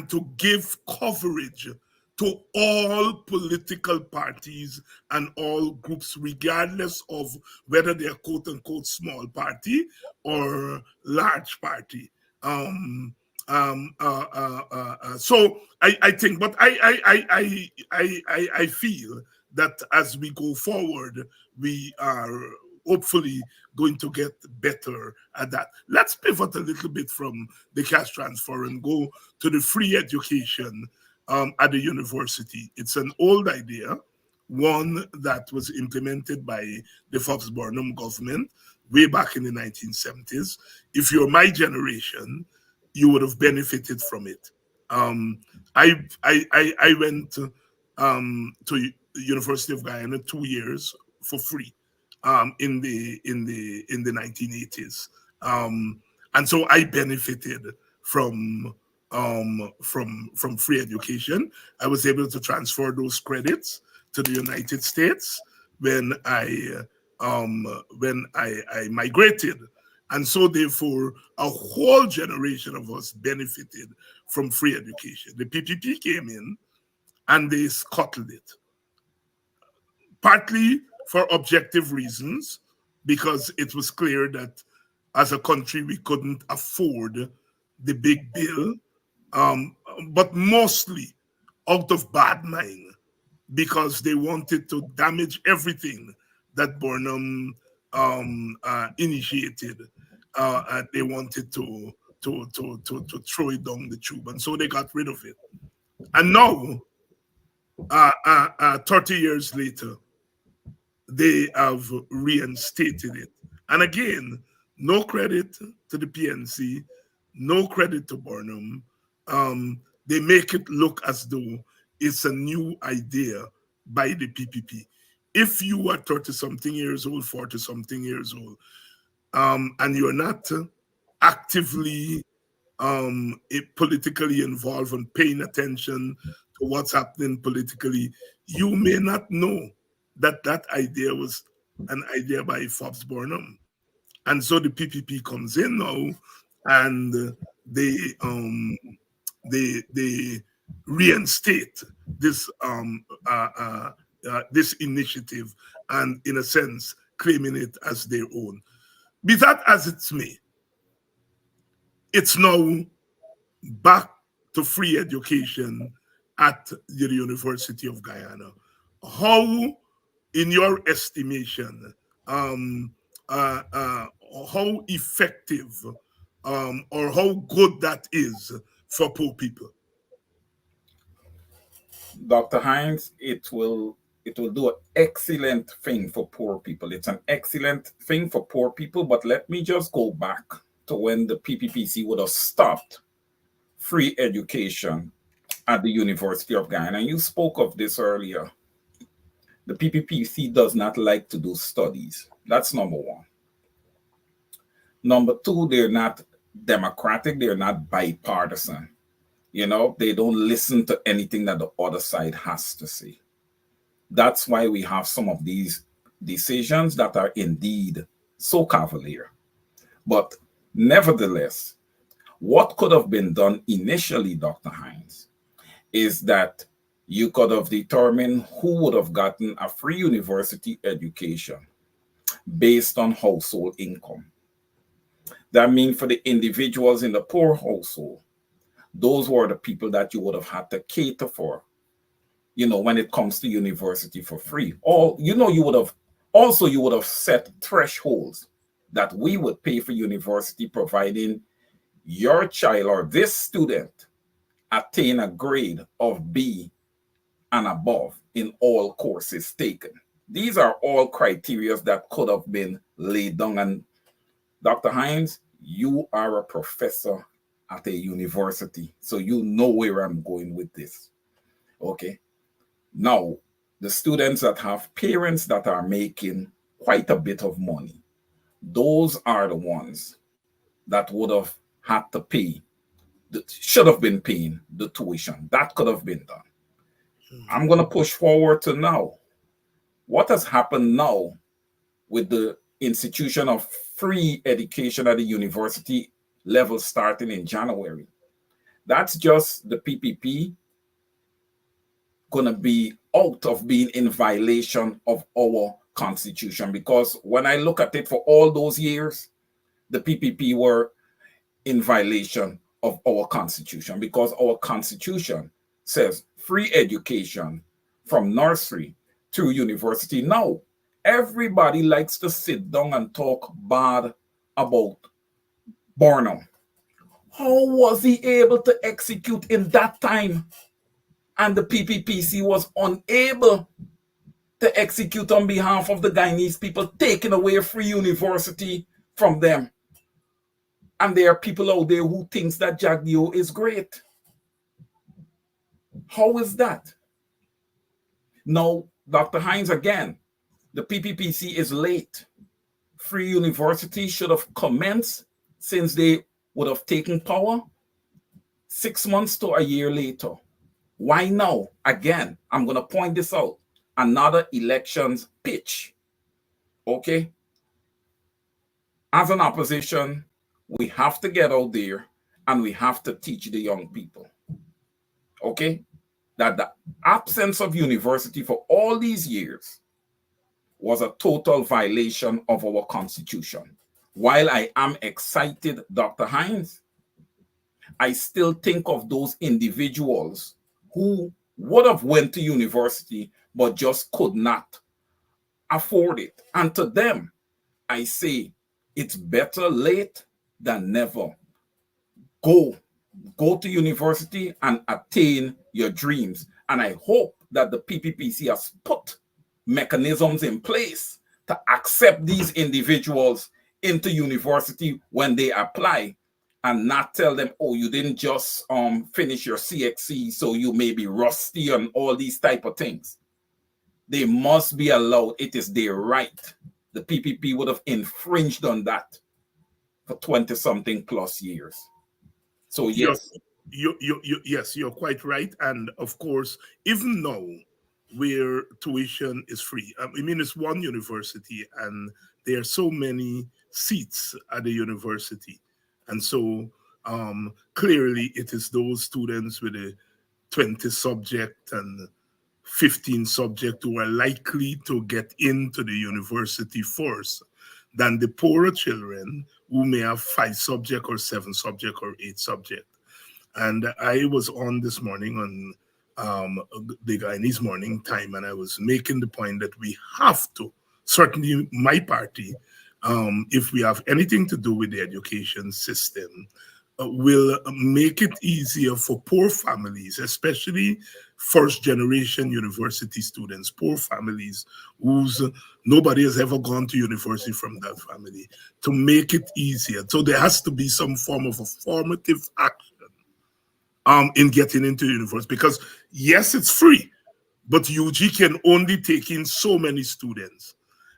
to give coverage to all political parties and all groups, regardless of whether they're quote unquote small party or large party. So I think, but I feel that as we go forward, we are hopefully going to get better at that. Let's pivot a little bit from the cash transfer and go to the free education at the university. It's an old idea, one that was implemented by the Fox-Burnham government way back in the 1970s. If you're my generation, you would have benefited from it. I went to the University of Guyana 2 years for free in the 1980s, and so I benefited from from free education. I was able to transfer those credits to the United States when I migrated. And so therefore, a whole generation of us benefited from free education. The PPP came in and they scuttled it. Partly for objective reasons, because it was clear that as a country we couldn't afford the big bill, but mostly out of bad mind, because they wanted to damage everything that Burnham initiated. They wanted to throw it down the tube, and so they got rid of it. And now, 30 years later, they have reinstated it. And again, no credit to the PNC, no credit to Burnham. They make it look as though it's a new idea by the PPP. If you are 30-something years old, 40-something years old, and you're not actively politically involved and paying attention to what's happening politically, you may not know that that idea was an idea by Forbes Burnham. And so the PPP comes in now, and they reinstate this this initiative, and in a sense claiming it as their own. Be that as it may, it's now back to free education at the University of Guyana. How, in your estimation, how effective or how good that is for poor people? Dr. Hines, it will do an excellent thing for poor people. It's an excellent thing for poor people, but let me just go back to when the PPPC would have stopped free education at the University of Guyana. And you spoke of this earlier. The PPPC does not like to do studies. That's number one. Number two, they're not democratic. They're not bipartisan. You know, they don't listen to anything that the other side has to say. That's why we have some of these decisions that are indeed so cavalier. But nevertheless, what could have been done initially, Dr. Hines, is that you could have determined who would have gotten a free university education based on household income. That means for the individuals in the poor household, those were the people that you would have had to cater for, you know, when it comes to university for free. Or, you know, you would have set thresholds that we would pay for university, providing your child or this student attain a grade of B and above in all courses taken. These are all criteria that could have been laid down. And Dr. Hines, you are a professor at a university, so you know where I'm going with this. Okay. Now, the students that have parents that are making quite a bit of money, those are the ones that would have had to pay, should have been paying the tuition. That could have been done. I'm going to push forward to now. What has happened now with the institution of free education at the university level starting in January? That's just the PPP going to be out of being in violation of our constitution, because when I look at it, for all those years, the PPP were in violation of our constitution, because our constitution says free education from nursery to university. Now, everybody likes to sit down and talk bad about Burnham. How was he able to execute in that time? And the PPPC was unable to execute on behalf of the Guyanese people, taking away a free university from them. And there are people out there who thinks that Jagdeo is great. How is that? Now, Dr. Hines, again, the PPPC is late. Free university should have commenced since they would have taken power. 6 months to a year later. Why now? Again, I'm going to point this out. Another elections pitch. Okay? As an opposition, we have to get out there and we have to teach the young people. Okay? That the absence of university for all these years was a total violation of our constitution. While I am excited, Dr. Hines, I still think of those individuals who would have went to university but just could not afford it. And to them, I say, it's better late than never. Go to university and attain your dreams. And I hope that the PPPC has put mechanisms in place to accept these individuals into university when they apply, and not tell them, oh, you didn't just finish your CXC, so you may be rusty and all these type of things. They must be allowed. It is their right. The PPP would have infringed on that for 20-something plus years. So yes. Yes, you're quite right. And of course, even now, where tuition is free, I mean, it's one university and there are so many seats at the university. And so clearly it is those students with a 20 subject and 15 subject who are likely to get into the university first than the poorer children who may have 5 subject or 7 subject or 8 subject. And I was on this morning on the Guyanese Morning Time, and I was making the point that we have to, certainly my party, if we have anything to do with the education system, will make it easier for poor families, especially first-generation university students, poor families whose nobody has ever gone to university from that family, to make it easier. So there has to be some form of a formative action in getting into university, because yes, it's free, but UG can only take in so many students.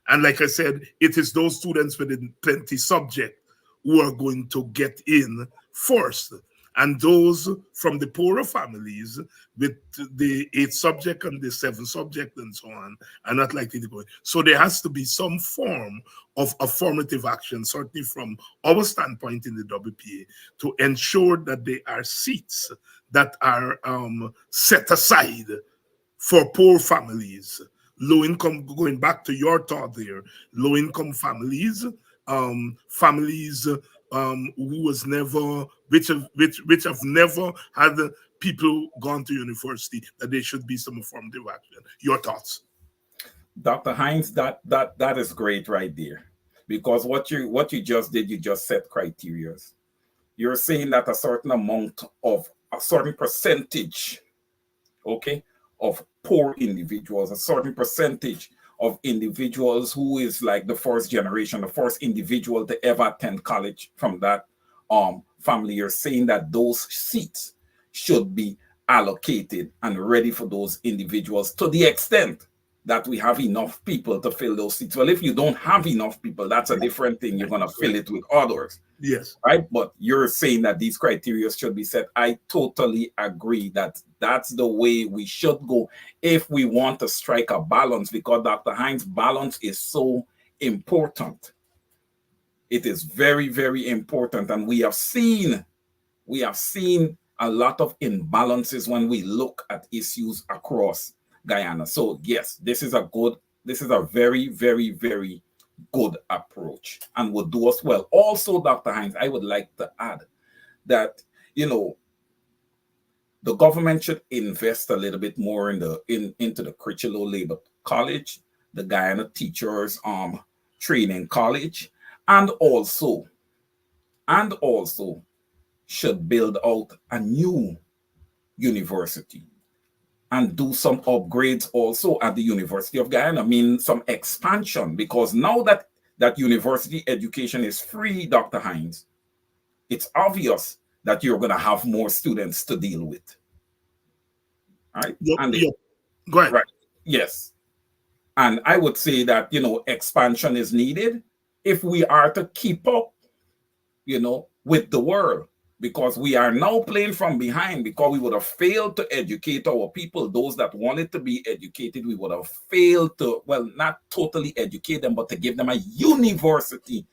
And like I said, it is those students with plenty subject who are going to get in first. And those from the poorer families with the 8 subject and the 7 subject and so on are not likely to go in. So there has to be some form of affirmative action, certainly from our standpoint in the WPA, to ensure that there are seats that are set aside for poor families, low income, going back to your thought there, low income families, families who was never, which have never had people gone to university, that there should be some affirmative action. Your thoughts? Dr. Hines, that is great right there. Because what you just did, you just set criteria. You're saying that a certain amount of a certain percentage, okay, of poor individuals, a certain percentage of individuals who is like the first generation, the first individual to ever attend college from that family, you're saying that those seats should be allocated and ready for those individuals to the extent that we have enough people to fill those seats. Well, if you don't have enough people, that's a different thing. You're going to fill it with others. Yes. Right? But you're saying that these criteria should be set. I totally agree that that's the way we should go if we want to strike a balance, because Dr. Hines, balance is so important. It is very, very important. And we have seen a lot of imbalances when we look at issues across Guyana. So yes, this is a very, very, very good approach and would do us well. Also, Dr. Hines, I would like to add that, the government should invest a little bit more into the Critchlow Labor College, the Guyana Teachers Training College, and also should build out a new university and do some upgrades also at the University of Guyana. I mean, some expansion, because now that university education is free, Dr. Hines, it's obvious that you're going to have more students to deal with. All right? Go ahead. Right. Yes. And I would say that, expansion is needed if we are to keep up, with the world. because we are now playing from behind, because we would have failed to educate our people, those that wanted to be educated. We would have failed to, well, not totally educate them, but to give them a university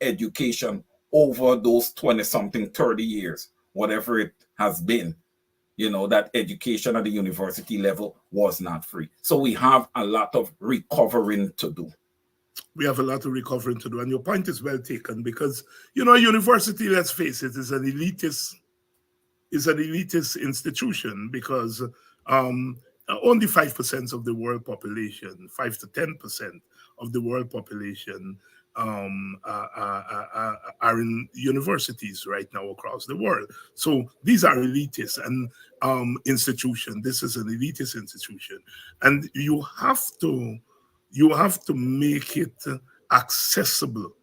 education over those 20-something, 30 years, whatever it has been. You know, that education at the university level was not free. So we have a lot of recovering to do. We have a lot of recovering to do. And your point is well taken, because, you know, university, let's face it, is an elitist institution, because only 5% of the world population, 5 to 10% of the world population are in universities right now across the world. So these are elitist and institution. This is an elitist institution, and you have to make it accessible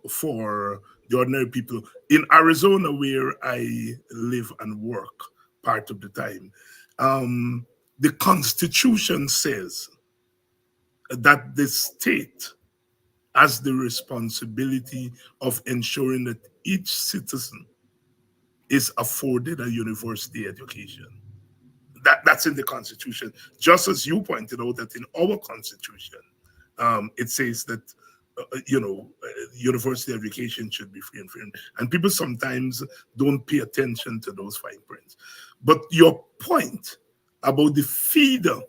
for the ordinary people. In Arizona, where I live and work part of the time, the Constitution says that the state has the responsibility of ensuring that each citizen is afforded a university education. That's in the Constitution. Just as you pointed out that in our Constitution, it says that university education should be free and fair. And people sometimes don't pay attention to those fine prints. But your point about the feeder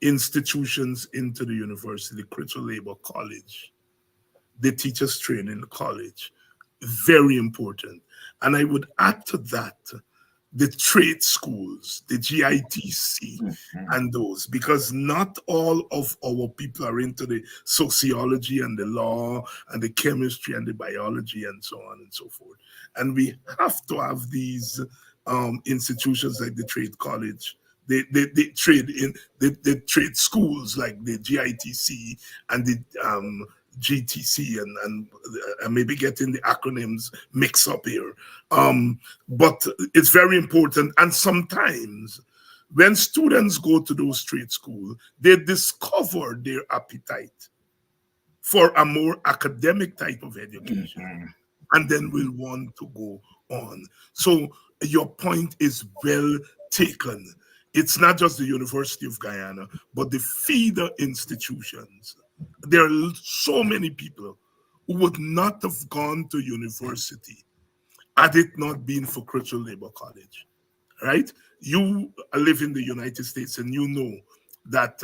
institutions into the university, the Critical Labor College, the Teachers Training College, very important. And I would add to that the trade schools, the GITC, and those, because not all of our people are into the sociology and the law and the chemistry and the biology and so on and so forth. And we have to have these institutions like the trade college, the trade schools like the GITC and the GTC, and maybe getting the acronyms mixed up here. But it's very important. And sometimes when students go to those trade schools, they discover their appetite for a more academic type of education, and then will want to go on. So your point is well taken. It's not just the University of Guyana, but the feeder institutions. There are so many people who would not have gone to university had it not been for Critical Labor College, right? You live in the United States and you know that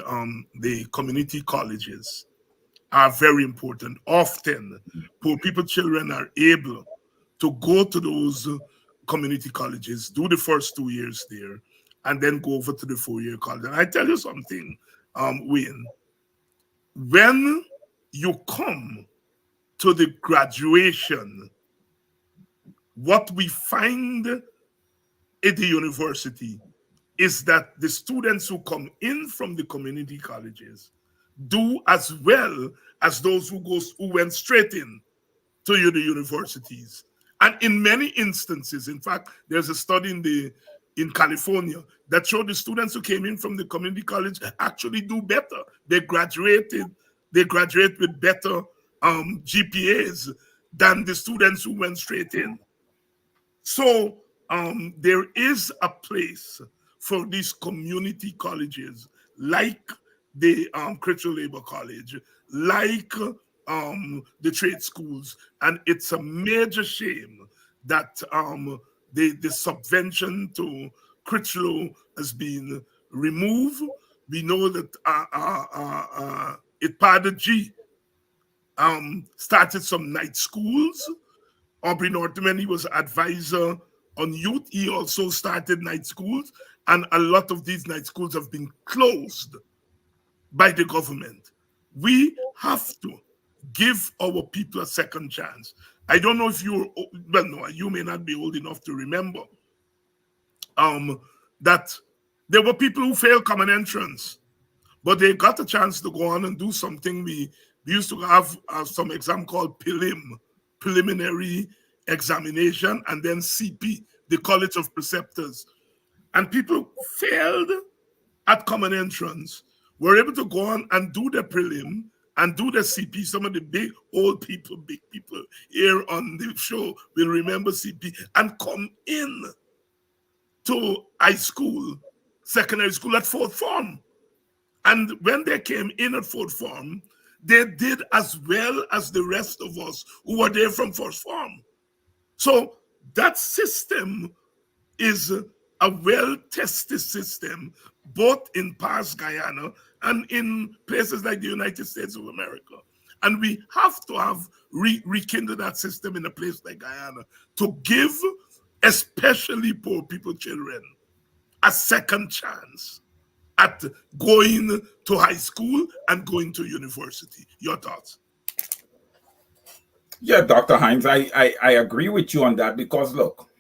the community colleges are very important. Often, poor people, children are able to go to those community colleges, do the first 2 years there, and then go over to the 4-year college. And I tell you something, Wayne, when you come to the graduation, what we find at the university is that the students who come in from the community colleges do as well as those who went straight in to the universities. And in many instances, in fact, there's a study in California that showed the students who came in from the community college actually do better. They graduate with better GPAs than the students who went straight in. So there is a place for these community colleges, like the Critical Labor College, like the trade schools, and it's a major shame that the subvention to Critchlow has been removed. We know that Ipada G started some night schools. Aubrey Northman, he was advisor on youth. He also started night schools, and a lot of these night schools have been closed by the government. We have to give our people a second chance. I don't know if you may not be old enough to remember that there were people who failed common entrance, but they got a chance to go on and do something. We used to have some exam called preliminary examination, and then CP, the College of Preceptors. And people failed at common entrance were able to go on and do the prelim and do the CP. Some of the big people here on the show will remember CP and come in to high school, secondary school at fourth form. And when they came in at fourth form, they did as well as the rest of us who were there from first form. So that system is a well-tested system, both in past Guyana and in places like the United States of America. And we have to have rekindled that system in a place like Guyana to give especially poor people children a second chance at going to high school and going to university. Your thoughts? Yeah, Dr. Hines, I agree with you on that, because look,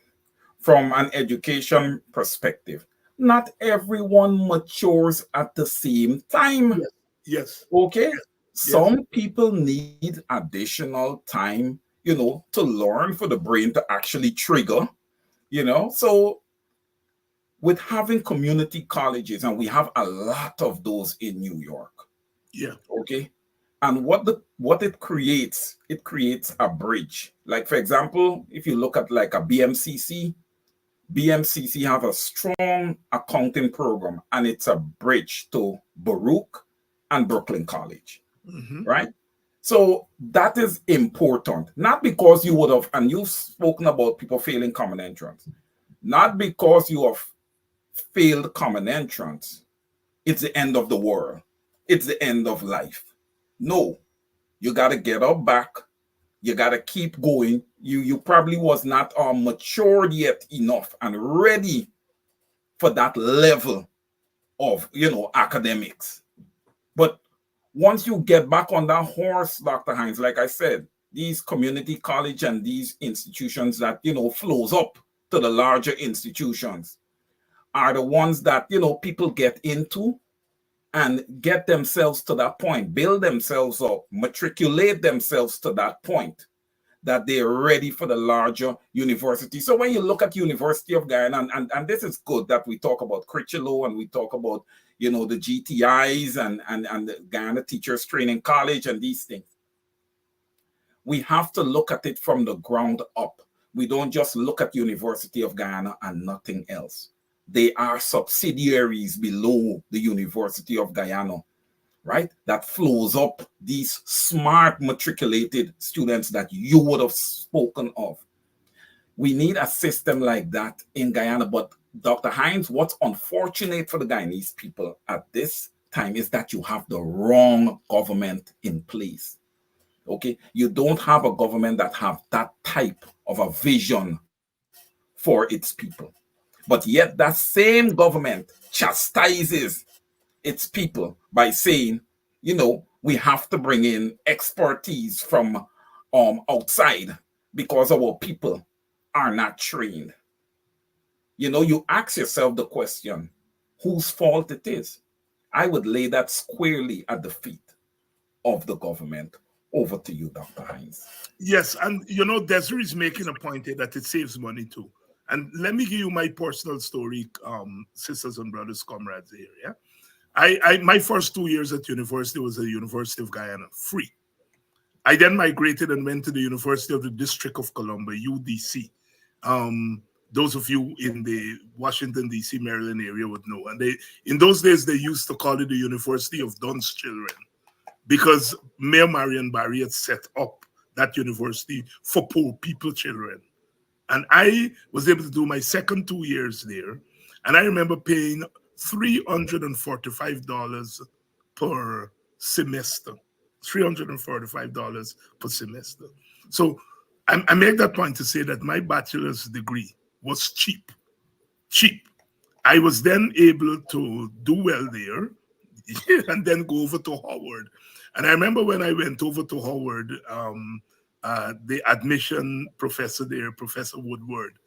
from an education perspective, not everyone matures at the same time. Yes. Okay. Yes. Some people need additional time, to learn, for the brain to actually trigger, So with having community colleges, and we have a lot of those in New York. Yeah. Okay. And what it creates a bridge. Like, for example, if you look at like a BMCC have a strong accounting program, and it's a bridge to Baruch and Brooklyn College, right? So that is important, not because you would have, and you've spoken about people failing common entrance, not because you have failed common entrance, it's the end of the world. It's the end of life. No, you got to get up back. You got to keep going. You probably was not matured yet enough and ready for that level of, academics. But once you get back on that horse, Dr. Hines, like I said, these community college and these institutions that, flows up to the larger institutions are the ones that, people get into and get themselves to that point, build themselves up, matriculate themselves to that point that they're ready for the larger university. So when you look at University of Guyana, and this is good that we talk about Critchlow and we talk about, the GTIs and the Guyana Teachers Training College and these things. We have to look at it from the ground up. We don't just look at University of Guyana and nothing else. They are subsidiaries below the University of Guyana, right? That flows up these smart matriculated students that you would have spoken of. We need a system like that in Guyana. But Dr. Hines, what's unfortunate for the Guyanese people at this time is that you have the wrong government in place. Okay, you don't have a government that have that type of a vision for its people. But yet that same government chastises its people by saying, we have to bring in expertise from outside because our people are not trained. You ask yourself the question, whose fault it is? I would lay that squarely at the feet of the government. Over to you, Dr. Hines. Yes, and Desiree is making a point here that it saves money too. And let me give you my personal story, sisters and brothers, comrades here. Yeah, I my first 2 years at university was at the University of Guyana, free. I then migrated and went to the University of the District of Columbia, UDC. Those of you in the Washington, D.C., Maryland area would know. And in those days, they used to call it the University of Dunn's Children, because Mayor Marion Barry had set up that university for poor people children. And I was able to do my second 2 years there. And I remember paying $345 per semester. $345 per semester. So I make that point to say that my bachelor's degree was cheap. I was then able to do well there and then go over to Howard. And I remember when I went over to Howard, the admission professor there, Professor Woodward,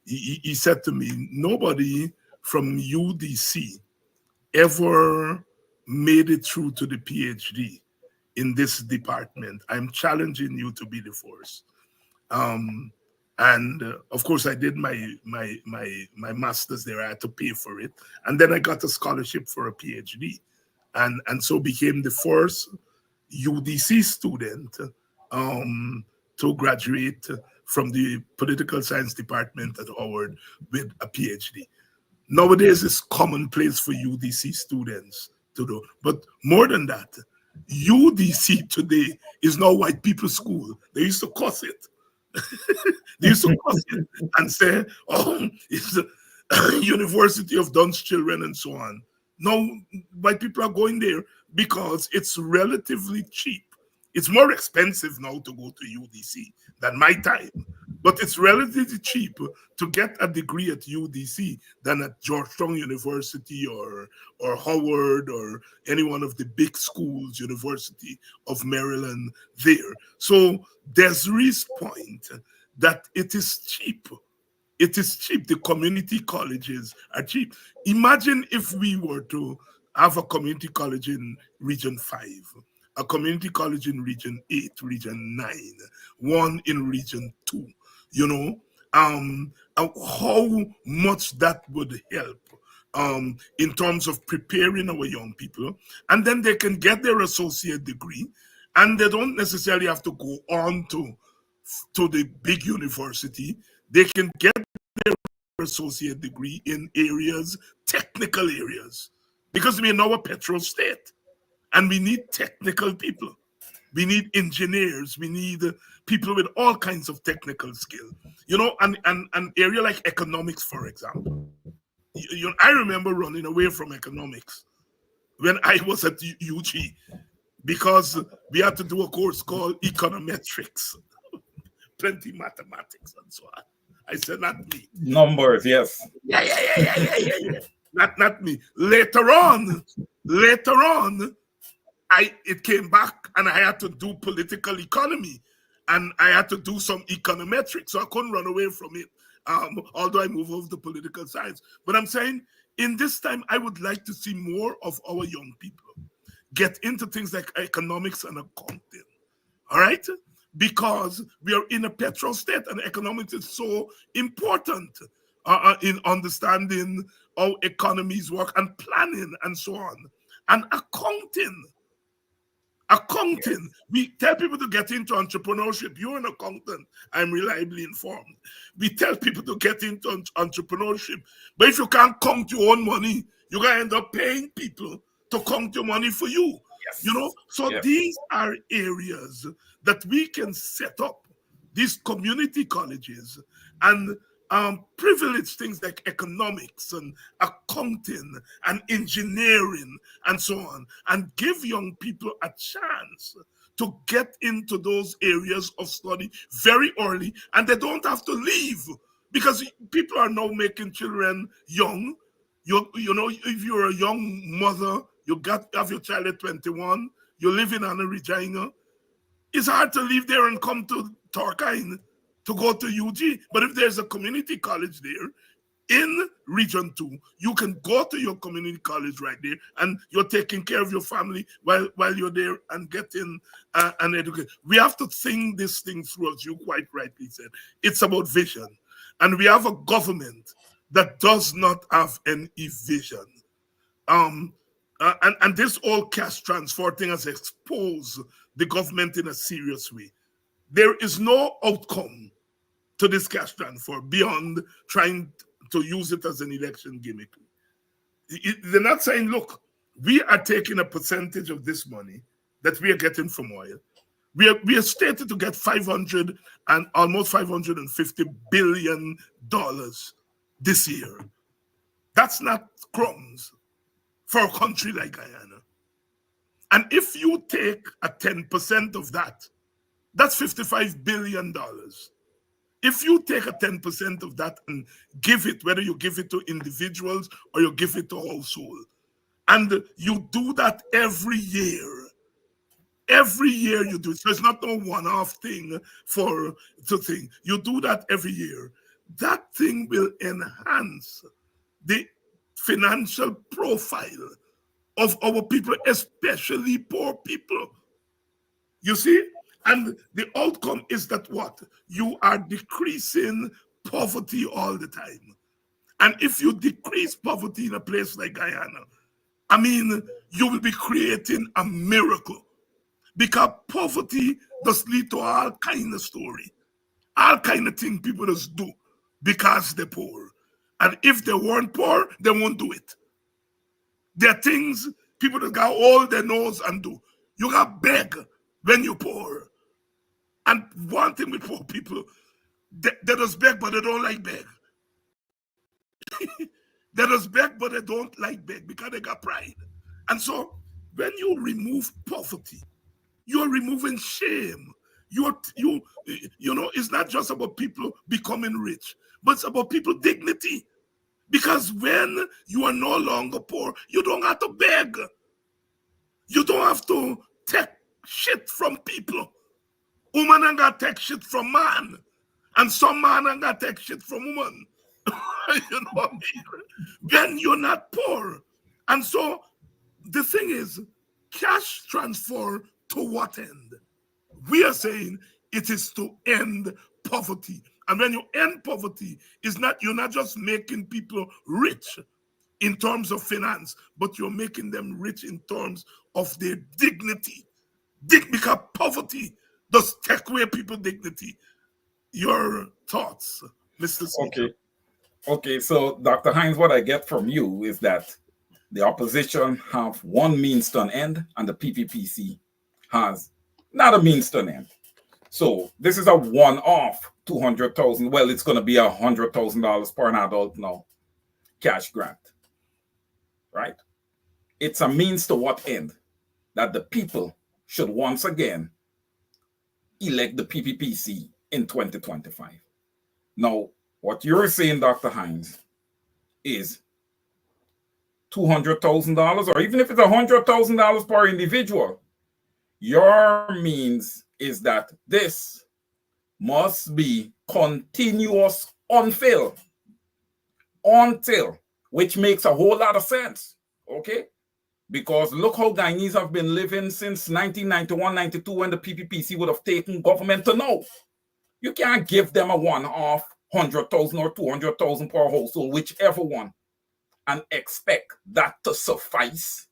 he said to me, nobody from UDC ever made it through to the PhD in this department. I'm challenging you to be the first. And of course, I did my master's there. I had to pay for it, and then I got a scholarship for a PhD, and so became the first UDC student to graduate from the political science department at Howard with a PhD. Nowadays, it's commonplace for UDC students to do. But more than that, UDC today is now white people's school. They used to cuss it. They used to cuss it and say, oh, it's the University of Dunn's children and so on. Now, white people are going there because it's relatively cheap. It's more expensive now to go to UDC than my time, but it's relatively cheap to get a degree at UDC than at Georgetown University or Howard or any one of the big schools, University of Maryland there. So Desiree's point that it is cheap. It is cheap. The community colleges are cheap. Imagine if we were to have a community college in Region 5, a community college in Region 8, Region 9, one in Region 2, you know, how much that would help in terms of preparing our young people. And then they can get their associate degree, and they don't necessarily have to go on to the big university. They can get their associate degree in areas, technical areas, because we're now a petrol state. And we need technical people. We need engineers. We need people with all kinds of technical skill. You know, and an area like economics, for example. You know, I remember running away from economics when I was at UG because we had to do a course called econometrics. Plenty mathematics and so on. I said, not me. Numbers, yes. Yeah. Not me. Later on, it came back and I had to do political economy and I had to do some econometrics. So I couldn't run away from it, although I moved over to political science. But I'm saying in this time, I would like to see more of our young people get into things like economics and accounting. All right? Because we are in a petrol state and economics is so important in understanding how economies work and planning and so on. And accounting. We tell people to get into entrepreneurship. You're an accountant. I'm reliably informed. We tell people to get into entrepreneurship. But if you can't count your own money, you're going to end up paying people to count your money for you. Yes. You know, so these are areas that we can set up, these community colleges, and privilege things like economics and accounting and engineering and so on, and give young people a chance to get into those areas of study very early, and they don't have to leave because people are now making children young. You know, if you're a young mother, you have your child at 21, you live in Anna Regina, it's hard to leave there and come to Torkine to go to UG. But if there's a community college there in Region 2, you can go to your community college right there and you're taking care of your family while you're there and getting an education. We have to think this thing through, as you quite rightly said. It's about vision. And we have a government that does not have any vision. And this whole cash transfer thing has exposed the government in a serious way. There is no outcome to this cash transfer beyond trying to use it as an election gimmick. They're not saying, look, we are taking a percentage of this money that we are getting from oil. We are stated to get almost $550 billion this year. That's not crumbs for a country like Guyana. And if you take a 10% of that, that's $55 billion. If you take a 10% of that and give it, whether you give it to individuals or you give it to households, and you do that every year you do it. So it's not no one-off thing for the thing. You do that every year. That thing will enhance the financial profile of our people, especially poor people. You see? And the outcome is that what? You are decreasing poverty all the time. And if you decrease poverty in a place like Guyana, I mean, you will be creating a miracle. Because poverty does lead to all kind of story, all kind of thing people just do because they're poor. And if they weren't poor, they won't do it. There are things people that got all their nose and do. You got beg when you're poor. And one thing with poor people, they just beg, but they don't like beg. They just beg, but they don't like beg because they got pride. And so when you remove poverty, you're removing shame. You know, it's not just about people becoming rich, but it's about people's dignity. Because when you are no longer poor, you don't have to beg. You don't have to take shit from people. Woman ain't got to take shit from man. And some man ain't got to take shit from woman. You know what I mean? When you're not poor. And so the thing is, cash transfer to what end? We are saying it is to end poverty. And when you end poverty, you're not just making people rich in terms of finance, but you're making them rich in terms of their dignity. Because poverty does take away people's dignity. Your thoughts, Mr. Speaker? Okay, so Dr. Hines, what I get from you is that the opposition have one means to an end and the PPPC has not a means to an end. So this is a one-off 200,000. Well, it's going to be $100,000 per an adult now, cash grant, right? It's a means to what end? That the people should once again elect the PPPC in 2025. Now, what you're saying, Dr. Hines, is $200,000, or even if it's $100,000 per individual, your means is that this must be continuous until, which makes a whole lot of sense, okay? Because look how Guyanese have been living since 1991-92 when the PPPC would have taken government to know. You can't give them a one-off 100,000 or 200,000 per household, whichever one, and expect that to suffice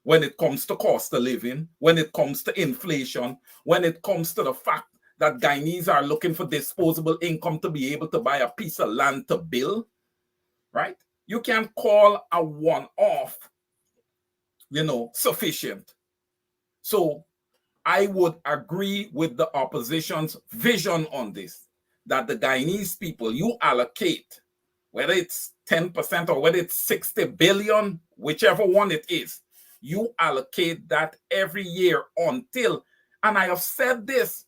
when it comes to cost of living, when it comes to inflation, when it comes to the fact that Guyanese are looking for disposable income to be able to buy a piece of land to build, right? You can't call a one-off, sufficient. So I would agree with the opposition's vision on this, that the Guyanese people, you allocate, whether it's 10% or whether it's 60 billion, whichever one it is, you allocate that every year until, and I have said this,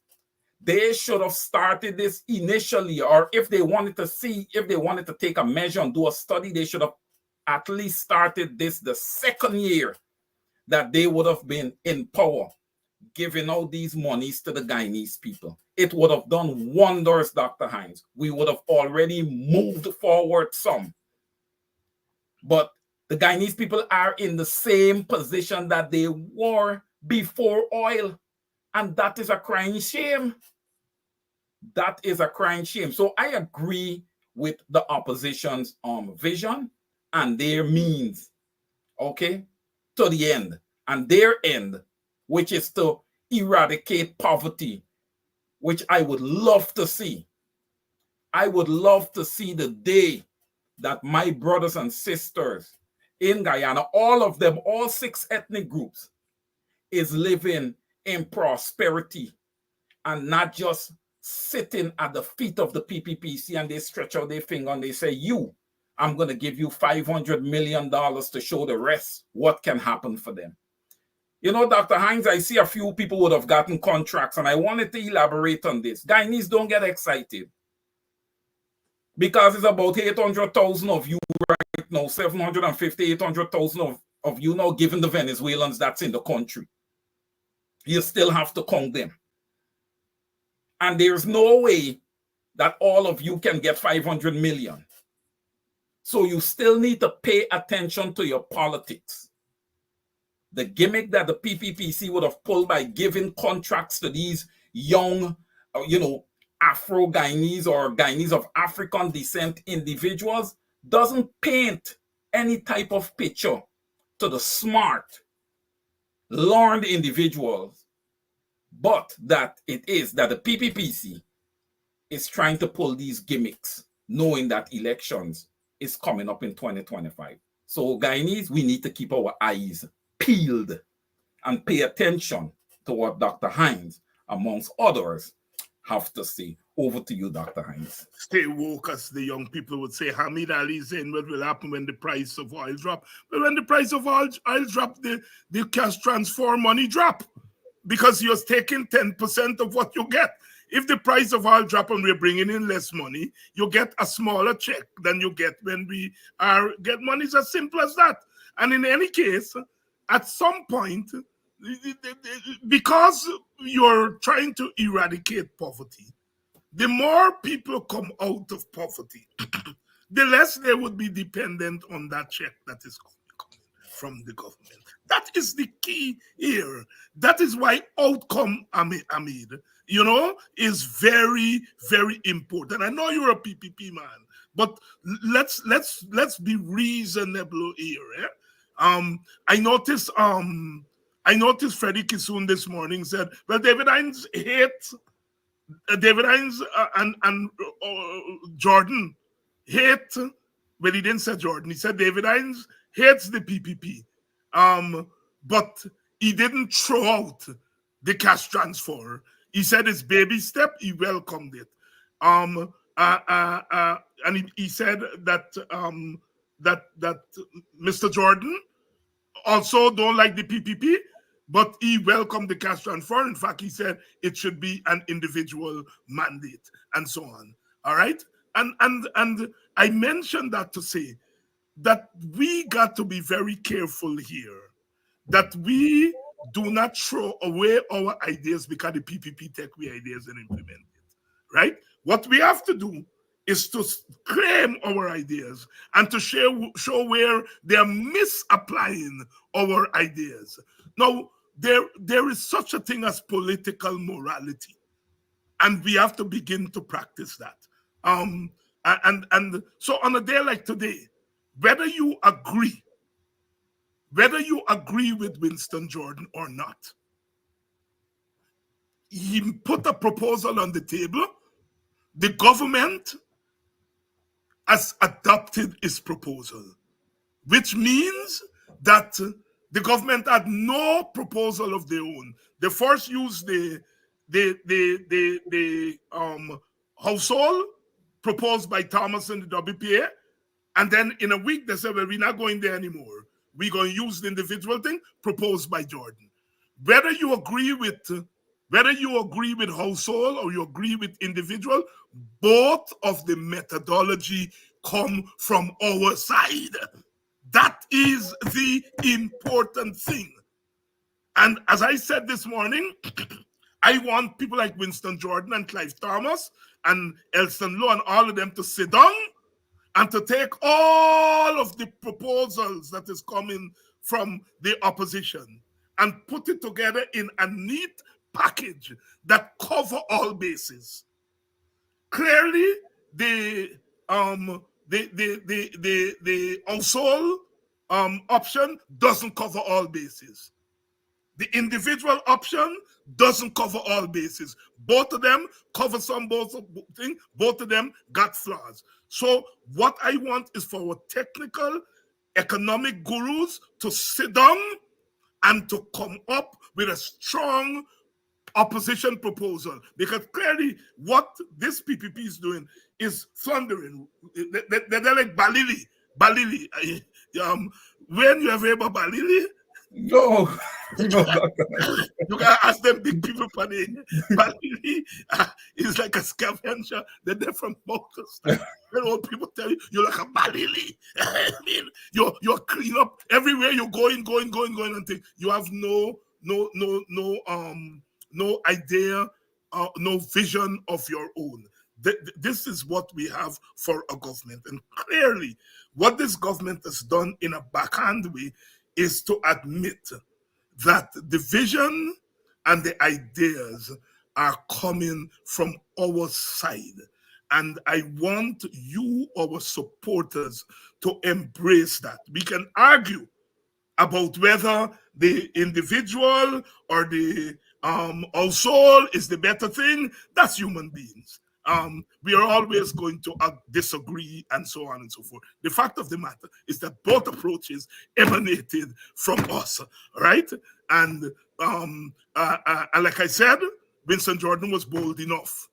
they should have started this initially, or if they wanted to take a measure and do a study, they should have at least started this the second year that they would have been in power, giving out these monies to the Guyanese people. It would have done wonders, Dr. Hines. We would have already moved forward some. But the Guyanese people are in the same position that they were before oil. And that is a crying shame. That is a crying shame. So I agree with the opposition's vision and their means, okay, to the end. And their end, which is to eradicate poverty, which I would love to see. I would love to see the day that my brothers and sisters in Guyana, all of them, all 6 ethnic groups, is living in prosperity and not just sitting at the feet of the PPPC and they stretch out their finger and they say, I'm going to give you $500 million to show the rest what can happen for them. Dr. Hines, I see a few people would have gotten contracts, and I wanted to elaborate on this. Guyanese, don't get excited, because it's about 800,000 of you right now, 750, 800,000 of you now giving the Venezuelans that's in the country. You still have to count them. And there's no way that all of you can get 500 million. So you still need to pay attention to your politics. The gimmick that the PPPC would have pulled by giving contracts to these young, Afro-Guyanese or Guyanese of African descent individuals doesn't paint any type of picture to the smart, learned individuals but that it is that the PPPC is trying to pull these gimmicks, knowing that elections is coming up in 2025. So, Guyanese, we need to keep our eyes peeled and pay attention to what Dr. Hines, amongst others, have to say. Over to you, Dr. Hines. Stay woke, as the young people would say. Hamid Ali is saying what will happen when the price of oil drop. Well, when the price of oil drop, the cash transfer money drop, because you're taking 10% of what you get. If the price of oil drop and we're bringing in less money, you get a smaller check than you get when we get money. It's as simple as that. And in any case, at some point, because you're trying to eradicate poverty, the more people come out of poverty, the less they would be dependent on that check that is coming from the government. That is the key here. That is why outcome, Hamid, is very, very important. I know you're a PPP man, but let's be reasonable here. I noticed Freddie Kissoon this morning said, well, David Hines hates and Jordan hate. Well, he didn't say Jordan. He said David Hines hates the PPP. But he didn't throw out the cash transfer. He said it's baby step. He welcomed it. And he said that that Mr. Jordan also don't like the PPP, but he welcomed the cash transfer. In fact, he said it should be an individual mandate and so on. All right. And I mentioned that to say that we got to be very careful here, that we do not throw away our ideas because the PPP take we ideas and implement it, right? What we have to do is to claim our ideas and to show where they are misapplying our ideas. Now, there is such a thing as political morality, and we have to begin to practice that. And so on a day like today, whether you agree with Winston Jordan or not, he put a proposal on the table. The government has adopted his proposal, which means that the government had no proposal of their own. They first used the household proposed by Thomas and the WPA, and then in a week they said, well, we're not going there anymore. We're going to use the individual thing proposed by Jordan. Whether you agree with household or you agree with individual, both of the methodology come from our side. That is the important thing. And as I said this morning, I want people like Winston Jordan and Clive Thomas and Elston Lowe and all of them to sit down and to take all of the proposals that is coming from the opposition and put it together in a neat package that cover all bases. Clearly, the household option doesn't cover all bases. The individual option doesn't cover all bases. Both of them cover both of them got flaws. So what I want is for our technical economic gurus to sit down and to come up with a strong opposition proposal, because clearly what this PPP is doing is thundering. They're like Balili. When you have heard about Balili? No. You gotta ask them big people for the Balili is like a scavenger. They're from Moses. When old people tell you you're like a Balili. I mean, you're clean up everywhere you're going and think you have no idea, no vision of your own. This is what we have for a government. And clearly, what this government has done in a backhand way is to admit that the vision and the ideas are coming from our side. And I want you, our supporters, to embrace that. We can argue about whether the individual or the our soul is the better thing. That's human beings. We are always going to disagree and so on and so forth. The fact of the matter is that both approaches emanated from us, right? And like I said, Winston Jordan was bold enough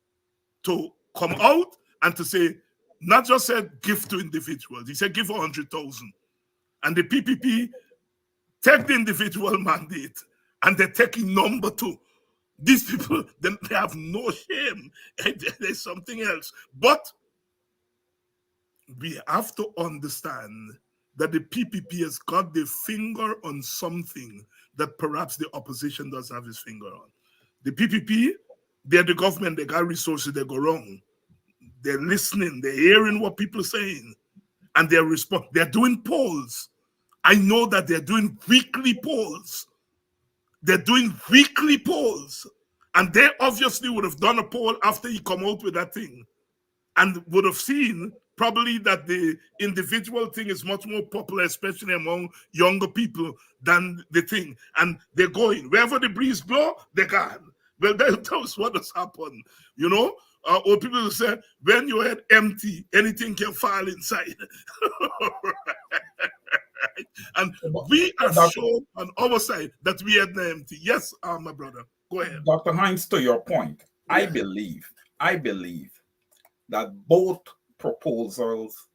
to come out and to say, not just said give to individuals, he said give 100,000. And the PPP take the individual mandate and they're taking number 2. These people, they have no shame. There's something else. But we have to understand that the PPP has got their finger on something that perhaps the opposition doesn't have his finger on. The PPP, they're the government, they got resources, they go wrong. They're listening, they're hearing what people are saying, and they're responding. They're doing polls. I know that they're doing weekly polls. They're doing weekly polls. And they obviously would have done a poll after he come out with that thing and would have seen probably that the individual thing is much more popular, especially among younger people, than the thing. And they're going. Wherever the breeze blow, they're gone. Well, that tells us what has happened, you know? Or people will say, when your head empty, anything can fall inside. And we are shown on our side that we are not empty. Yes, my brother, go ahead. Dr. Hines, to your point, yeah. I believe that both proposals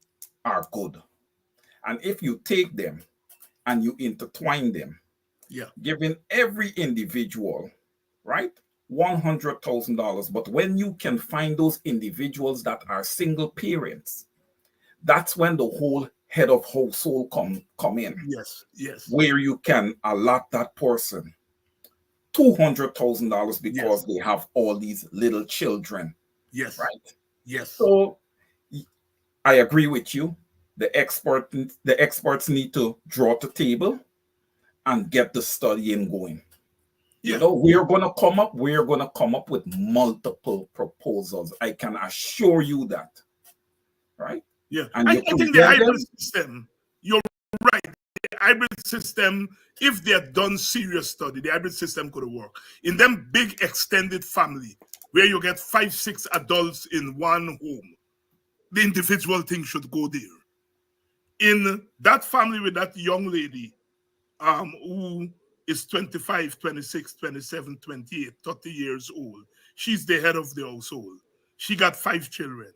are good. And if you take them and you intertwine them, giving every individual, right, $100,000. But when you can find those individuals that are single parents, that's when the whole head of household come in. Yes. Where you can allot that person $200,000 because they have all these little children. Yes. Right. Yes. So I agree with you. The experts need to draw the table and get the studying going. You know, we're gonna come up with multiple proposals. I can assure you that. Right? Yeah. And I think the hybrid system, you're right. The hybrid system, if they had done serious study, the hybrid system could have worked. In them big extended family, where you get 5-6 adults in one home, the individual thing should go there. In that family with that young lady, who is 25, 26, 27, 28, 30 years old. She's the head of the household. She got 5 children,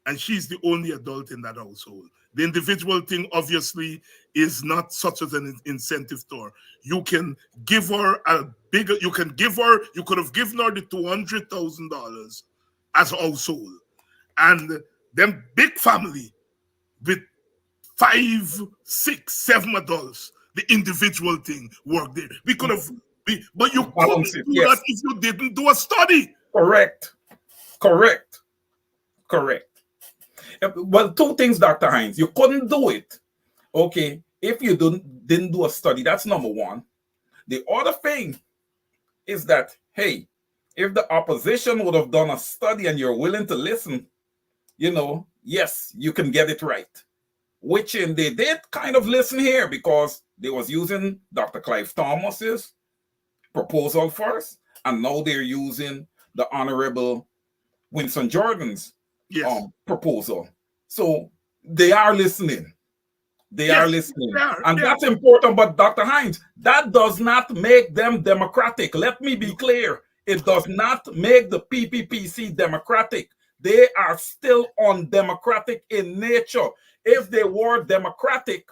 and she's the only adult in that household. The individual thing, obviously, is not such as an incentive to her. You can give her you could have given her the $200,000 as a household. And them big family with 5, 6, 7 adults, the individual thing worked there. We could have, but you couldn't do that if you didn't do a study. Correct. Well, 2 things, Dr. Hines. You couldn't do it, okay, if you didn't do a study. That's number 1. The other thing is that, hey, if the opposition would have done a study and you're willing to listen, you know, yes, you can get it right. Which they did kind of listen here because they was using Dr. Clive Thomas's proposal first, and now they're using the Honorable Winston Jordan's proposal. So they are listening. And that's important. But Dr. Hines, that does not make them democratic. Let me be clear. It does not make the PPPC democratic. They are still undemocratic in nature. If they were democratic,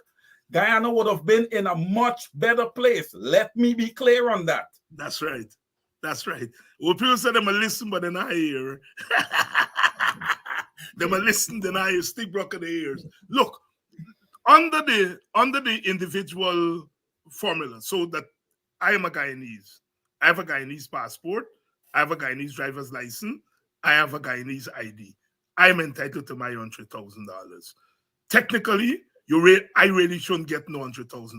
Guyana would have been in a much better place. Let me be clear on that. That's right. Well, people say they might listen, but they're not here. They might listen, they're not here. Stick broke in the ears. Look, under the individual formula, so that I am a Guyanese. I have a Guyanese passport. I have a Guyanese driver's license. I have a Guyanese ID. I am entitled to my $100,000. Technically, I really shouldn't get no $100,000.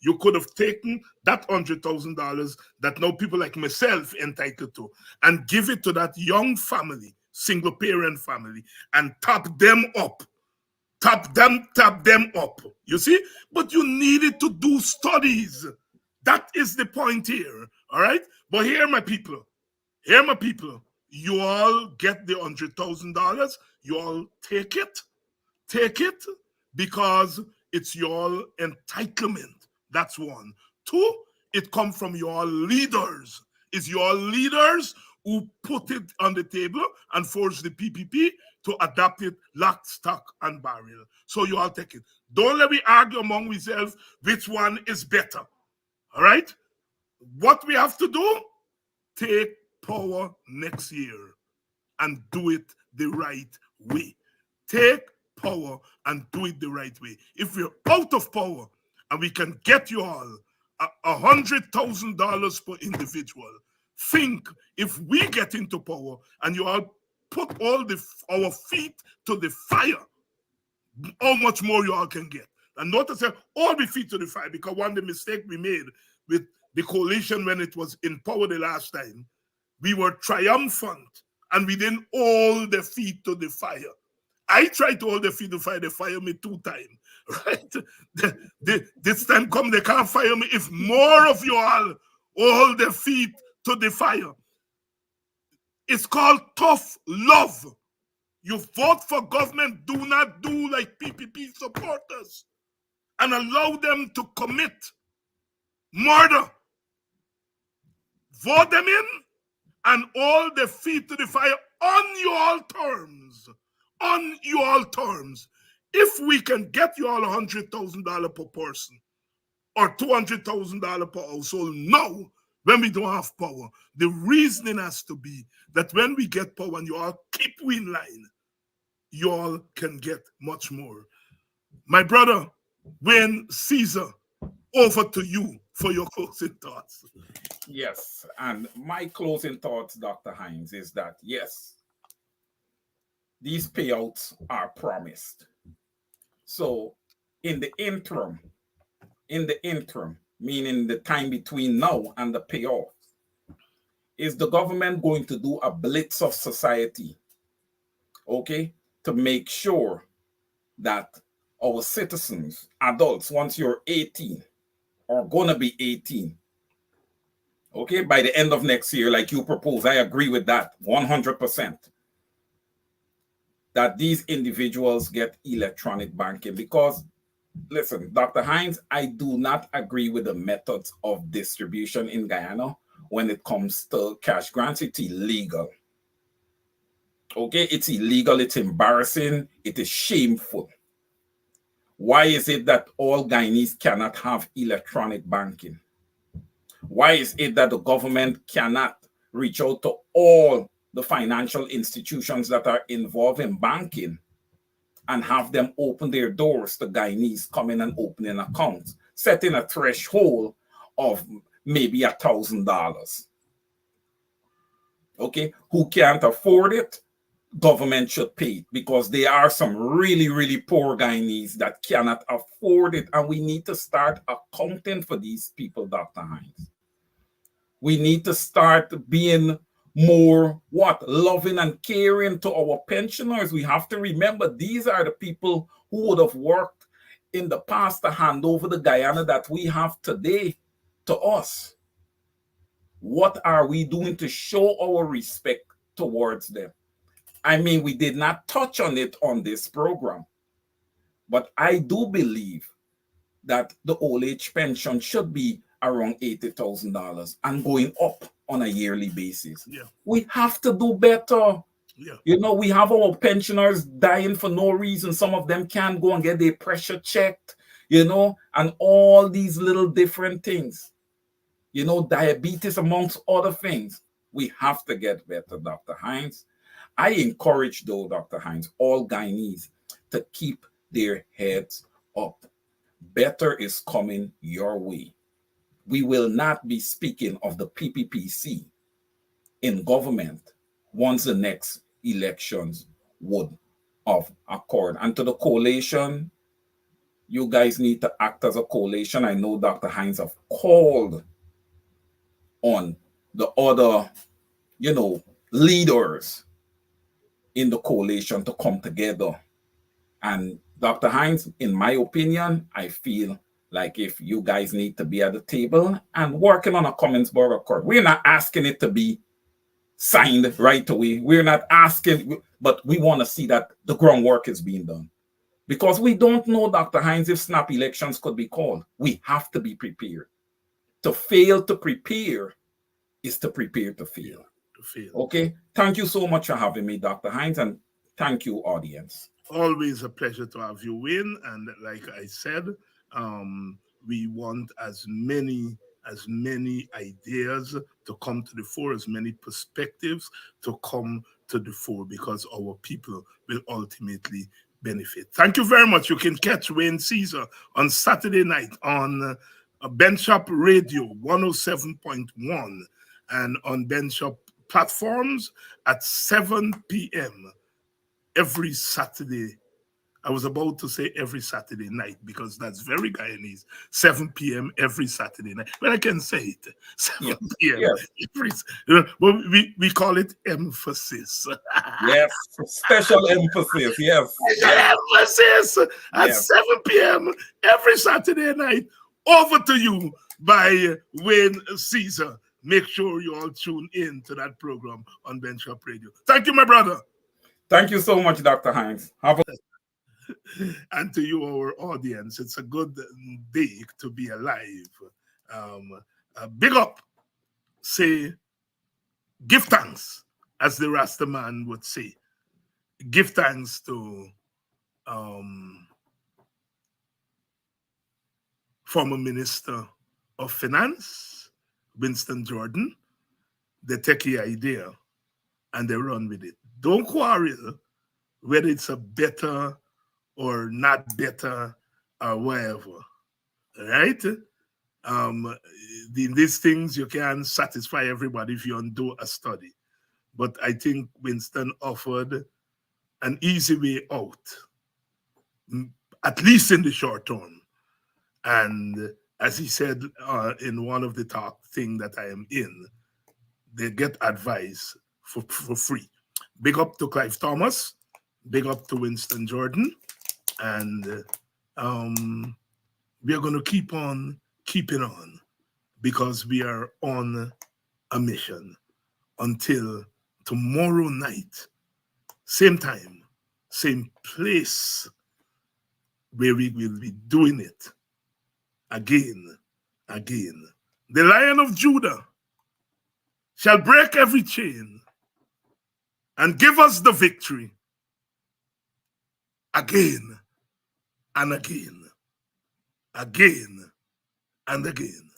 You could have taken that $100,000 that now people like myself entitled to and give it to that young family, single parent family, and tap them up. Tap them up. You see? But you needed to do studies. That is the point here. All right? But here, my people, you all get the $100,000. You all take it. Take it because it's your entitlement. That's one. Two, it comes from your leaders. It's your leaders who put it on the table and force the PPP to adopt it lock, stock, and barrel. So you all take it. Don't let me argue among ourselves which one is better. All right? What we have to do, take power next year and do it the right way. Take power and do it the right way. If we're out of power and we can get you all $100,000 per individual, think if we get into power and you all put all our feet to the fire, how much more you all can get. And not to say all the feet to the fire, because one of the mistake we made with the coalition when it was in power the last time, we were triumphant and we didn't hold the feet to the fire. I tried to hold the feet to the fire, they fired me 2 times, right? This time come, they can't fire me if more of you all hold the feet to the fire. It's called tough love. You vote for government, do not do like PPP supporters and allow them to commit murder. Vote them in and hold the feet to the fire on your terms. On your terms. If we can get you all $100,000 per person or $200,000 per household now, when we don't have power, the reasoning has to be that when we get power and you all keep in line, you all can get much more. My brother, Wayne Caesar, over to you for your closing thoughts. Yes, and my closing thoughts, Dr. Hines, is that yes, these payouts are promised. So in the interim, meaning the time between now and the payoff, is the government going to do a blitz of society, okay, to make sure that our citizens, adults, once you're 18, are going to be 18, okay, by the end of next year, like you propose. I agree with that 100%. That these individuals get electronic banking. Because, listen, Dr. Hines, I do not agree with the methods of distribution in Guyana when it comes to cash grants. It's illegal. Okay, it's illegal, it's embarrassing, it is shameful. Why is it that all Guyanese cannot have electronic banking? Why is it that the government cannot reach out to all the financial institutions that are involved in banking and have them open their doors to Guyanese coming and opening accounts, setting a threshold of maybe $1,000? Okay, who can't afford it? Government should pay it, because there are some really, really poor Guyanese that cannot afford it. And we need to start accounting for these people, Dr. Hines. We need to start being more loving and caring to our pensioners. We have to remember these are the people who would have worked in the past to hand over the Guyana that we have today to us. What are we doing to show our respect towards them? I mean, we did not touch on it on this program, but I do believe that the old age pension should be around $80,000 and going up on a yearly basis. Yeah. We have to do better. Yeah. You know, we have our pensioners dying for no reason. Some of them can't go and get their pressure checked, you know, and all these little different things. You know, diabetes amongst other things. We have to get better, Dr. Hines. I encourage, though, Dr. Hines, all Guyanese to keep their heads up. Better is coming your way. We will not be speaking of the PPPC in government once the next elections would of accord. And to the coalition, you guys need to act as a coalition. I know Dr. Hines have called on the other, you know, leaders in the coalition to come together. And Dr. Hines, in my opinion, I feel Like if you guys need to be at the table and working on a Cummins-Borough Accord, we're not asking it to be signed right away. We're not asking, but we want to see that the groundwork is being done. Because we don't know, Dr. Hines, if snap elections could be called. We have to be prepared. To fail to prepare is to prepare to fail. Okay? Thank you so much for having me, Dr. Hines, and thank you, audience. Always a pleasure to have you, Wayne. And like I said, we want as many ideas to come to the fore, as many perspectives to come to the fore, because our people will ultimately benefit. Thank you very much. You can catch Wayne Caesar on Saturday night on Benchop Radio 107.1 and on Benchop platforms at 7 p.m. every Saturday. I was about to say every Saturday night because that's very Guyanese. 7 p.m. every Saturday night. But I can say it. 7 p.m. Well, we call it emphasis. Yes, special emphasis. Yes. Emphasis at 7 p.m. every Saturday night. Over to you by Wayne Caesar. Make sure you all tune in to that program on Benchop Radio. Thank you, my brother. Thank you so much, Dr. Hines. And to you, our audience, it's a good day to be alive. Big up, say, give thanks, as the Rasta man would say. Give thanks to former Minister of Finance, Winston Jordan. They take the idea and they run with it. Don't quarrel whether it's a better or not better or whatever, right? These things, you can't satisfy everybody if you undo a study. But I think Winston offered an easy way out, at least in the short term. And as he said in one of the talk thing that I am in, they get advice for free. Big up to Clive Thomas, big up to Winston Jordan, and we are going to keep on keeping on because we are on a mission until tomorrow night, same time, same place, where we will be doing it again. The Lion of Judah shall break every chain and give us the victory again and again and again.